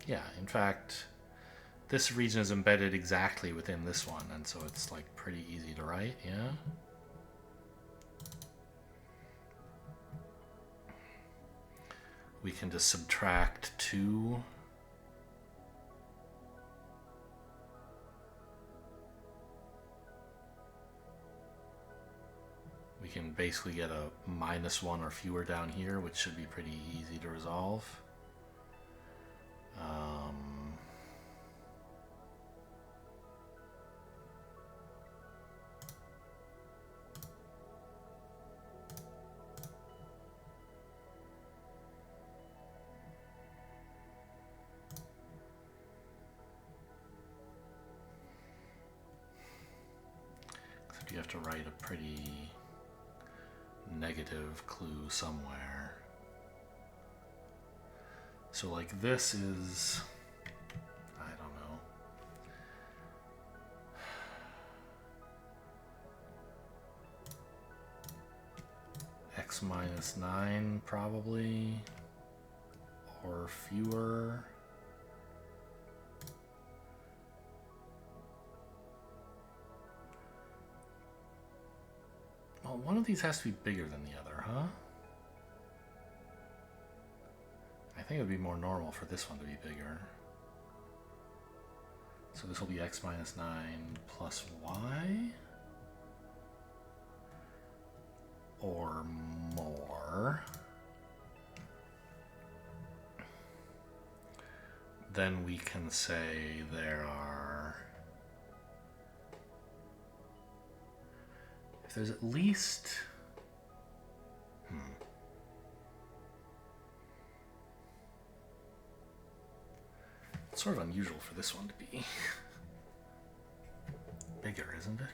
Yeah, in fact, this region is embedded exactly within this one, and so it's like pretty easy to write, yeah? We can just subtract 2. We can basically get a -1 or fewer down here, which should be pretty easy to resolve. Except you have to write a pretty negative clue somewhere. So like this is, I don't know. X minus 9 probably, or fewer. Well, one of these has to be bigger than the other, huh? I think it would be more normal for this one to be bigger. So this will be x minus 9 plus y. Or more. Then we can say there are... If there's at least... It's sort of unusual for this one to be bigger, isn't it?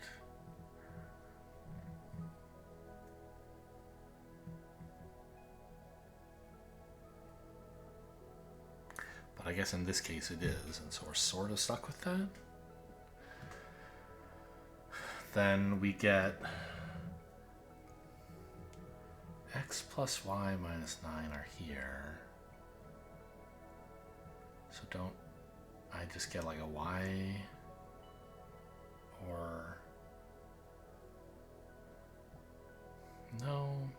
But I guess in this case it is, and so we're sort of stuck with that. Then we get x plus y minus 9 are here. So don't I just get like a y or no?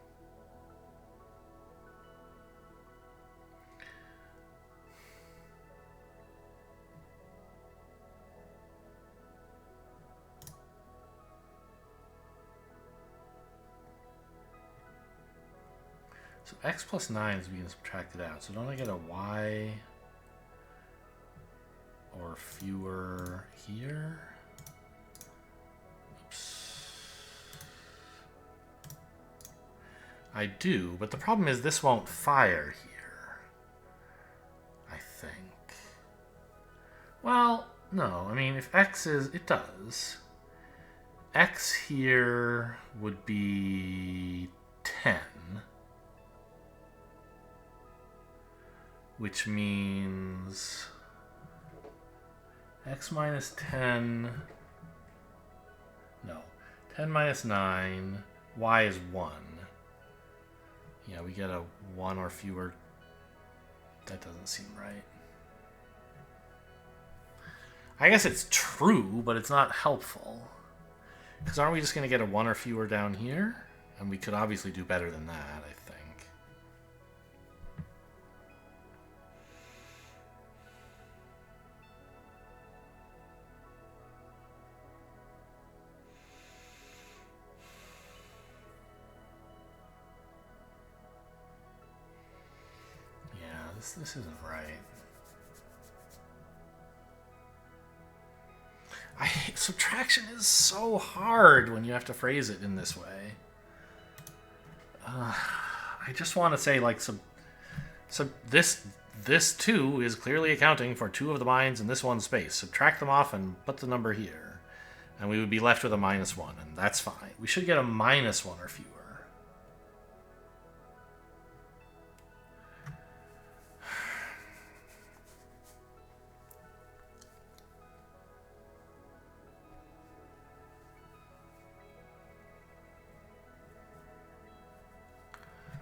So x plus 9 is being subtracted out. So don't I get a y or fewer here? Oops. I do, but the problem is this won't fire here, I think. Well, no, I mean, if x is, it does. X here would be 10. Which means x minus 10, no, 10 minus 9, y is 1. Yeah, we get a 1 or fewer. That doesn't seem right. I guess it's true, but it's not helpful. Because aren't we just going to get a 1 or fewer down here? And we could obviously do better than that, I think. This isn't right. Subtraction is so hard when you have to phrase it in this way. I just want to say, like, this 2 is clearly accounting for 2 of the binds in this one space. Subtract them off and put the number here. And we would be left with a -1, and that's fine. We should get a -1 or fewer.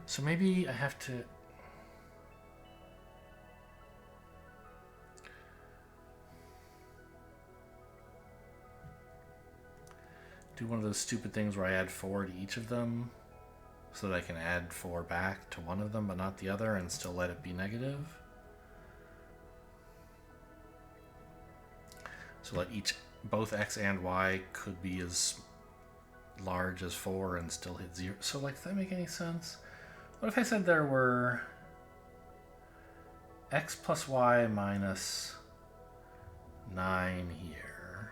So maybe I have to... do one of those stupid things where I add 4 to each of them so that I can add 4 back to one of them but not the other and still let it be negative. So let both x and y could be as large as 4 and still hit 0. So like, does that make any sense? What if I said there were x plus y minus 9 here?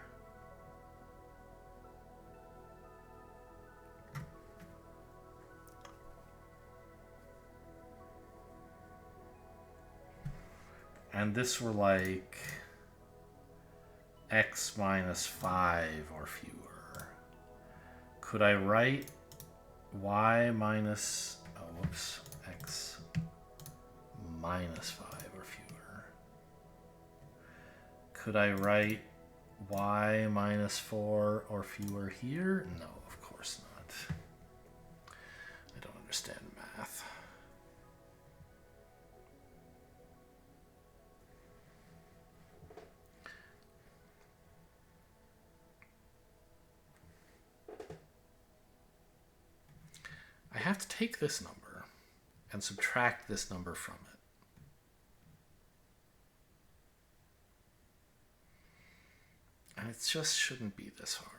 And this were like x minus 5 or fewer. Could I write y minus, x minus 5 or fewer? Could I write y minus 4 or fewer here? No, of course not. I don't understand math. I have to take this number and subtract this number from it. And it just shouldn't be this hard.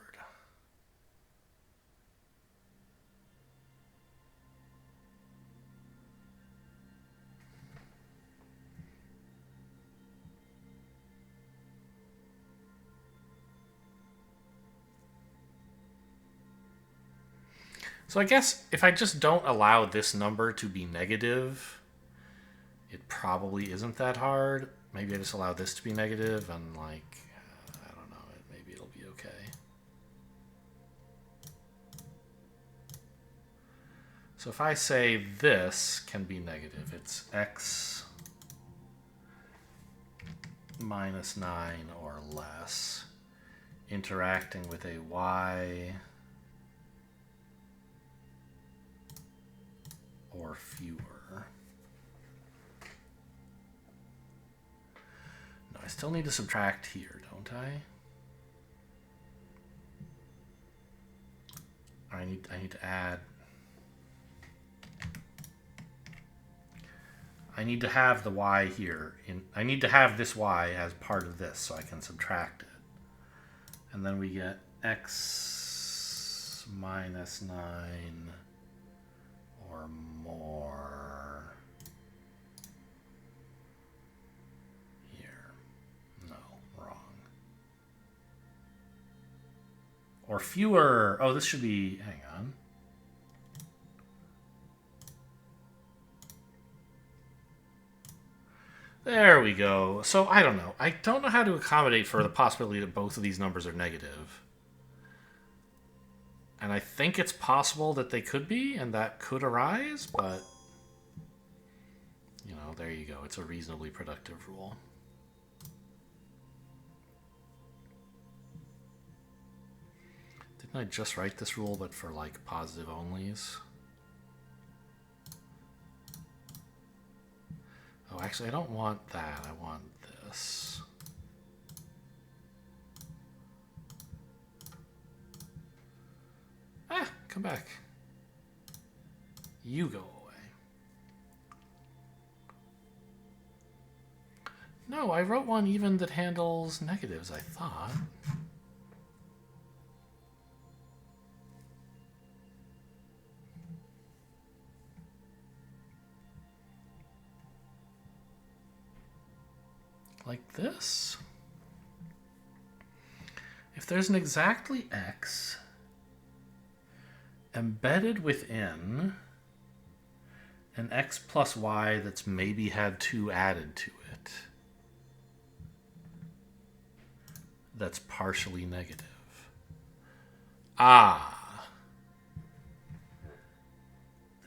So I guess if I just don't allow this number to be negative, it probably isn't that hard. Maybe I just allow this to be negative and like, I don't know, maybe it'll be okay. So if I say this can be negative, it's x minus 9 or less interacting with a y or fewer. No, I still need to subtract here, don't I? I need to add. I need to have the y here. I need to have this y as part of this so I can subtract it. And then we get x minus 9 or more here. No, wrong. Or fewer. Oh, this should be, hang on. There we go. So I don't know. I don't know how to accommodate for the possibility that both of these numbers are negative. And I think it's possible that they could be, and that could arise, but, you know, there you go. It's a reasonably productive rule. Didn't I just write this rule, but for, like, positive onlys? Oh, actually, I don't want that. I want this. Ah, come back. You go away. No, I wrote one even that handles negatives, I thought. Like this. If there's an exactly x embedded within an x plus y that's maybe had 2 added to it, that's partially negative. Ah.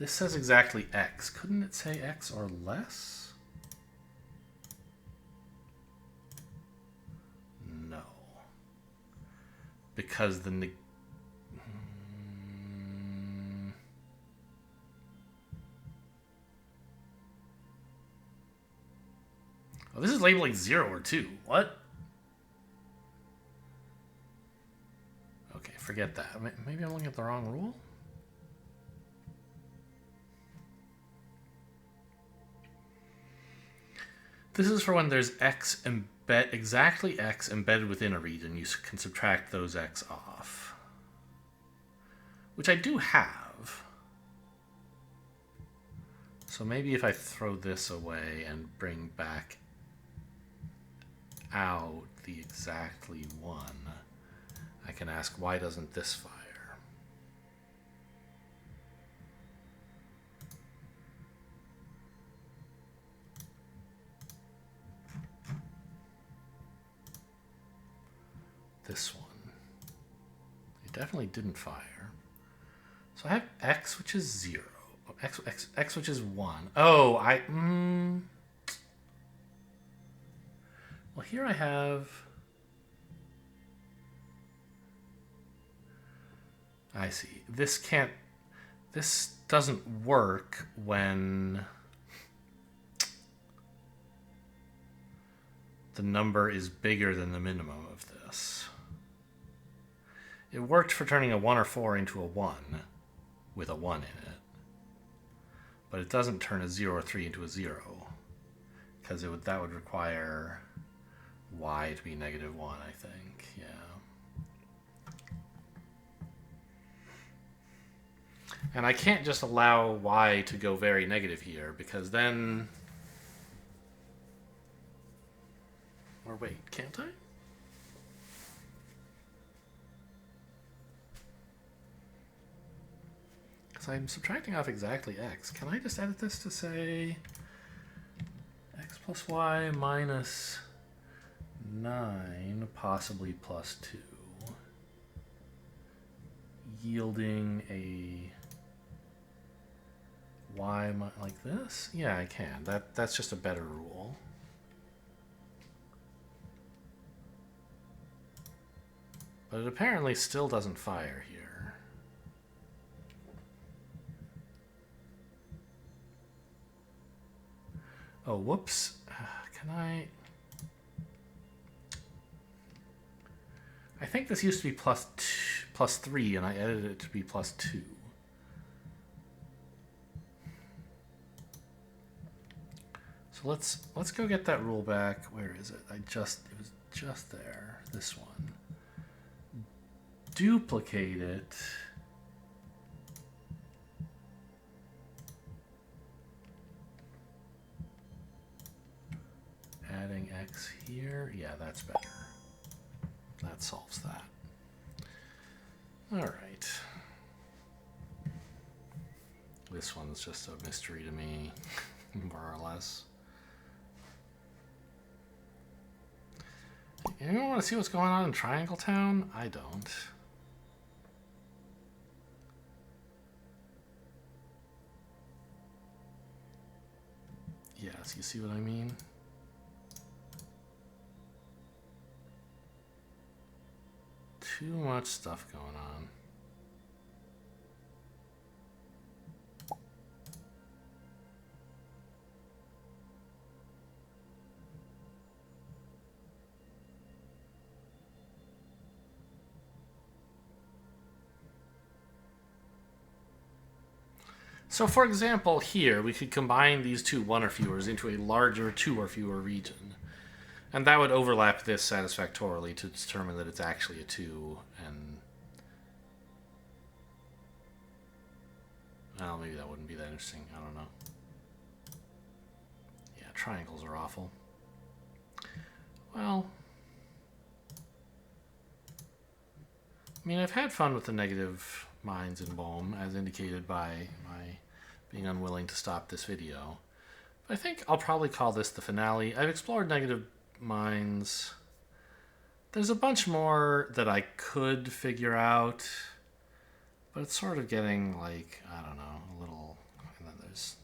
This says exactly x. Couldn't it say x or less? No. Because the... Oh, this is labeling 0 or 2. What? Okay, forget that. Maybe I'm looking at the wrong rule? This is for when there's exactly x embedded within a region. You can subtract those x off. Which I do have. So maybe if I throw this away and bring back out the exactly 1, I can ask, why doesn't this fire? This one. It definitely didn't fire. So I have x, which is 0. X, which is 1. Oh, well, here I have... I see. This doesn't work when the number is bigger than the minimum of this. It worked for turning a 1 or 4 into a 1 with a 1 in it. But it doesn't turn a 0 or 3 into a 0. Because that would require y to be -1, I think. Yeah. And I can't just allow y to go very negative here, because then... Or wait, can't I? Because I'm subtracting off exactly x. Can I just edit this to say x plus y minus 9, possibly plus 2, yielding a y like this? Yeah, I can. That's just a better rule. But it apparently still doesn't fire here. Oh, whoops. Can I think this used to be plus 3, and I edited it to be plus 2. So let's go get that rule back. Where is it? It was just there. This one. Duplicate it. Adding x here. Yeah, that's better. That solves that. All right. This one's just a mystery to me, more or less. Anyone want to see what's going on in Triangle Town? I don't. Yes, you see what I mean? Too much stuff going on. So for example, here we could combine these two 1 or fewers into a larger 2 or fewer region. And that would overlap this satisfactorily to determine that it's actually a 2, and... Well, maybe that wouldn't be that interesting. I don't know. Yeah, triangles are awful. Well... I mean, I've had fun with the negative minds in Bombe, as indicated by my being unwilling to stop this video. But I think I'll probably call this the finale. I've explored negative minds. There's a bunch more that I could figure out. But it's sort of getting like, I don't know, a little... And then there's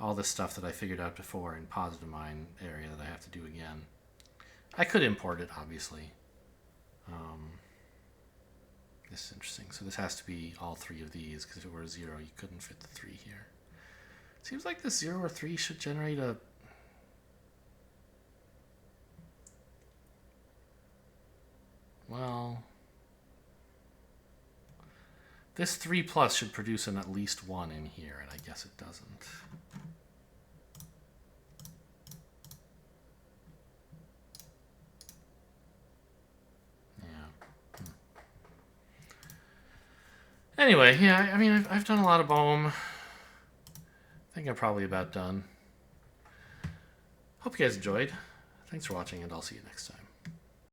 all this stuff that I figured out before in positive mind area that I have to do again. I could import it, obviously. This is interesting. So this has to be all three of these, because if it were a 0, you couldn't fit the 3 here. Seems like this 0 or 3 should generate a... Well... This 3 plus should produce an at least 1 in here, and I guess it doesn't. Anyway, yeah, I mean, I've done a lot of Bombe. I think I'm probably about done. Hope you guys enjoyed. Thanks for watching, and I'll see you next time.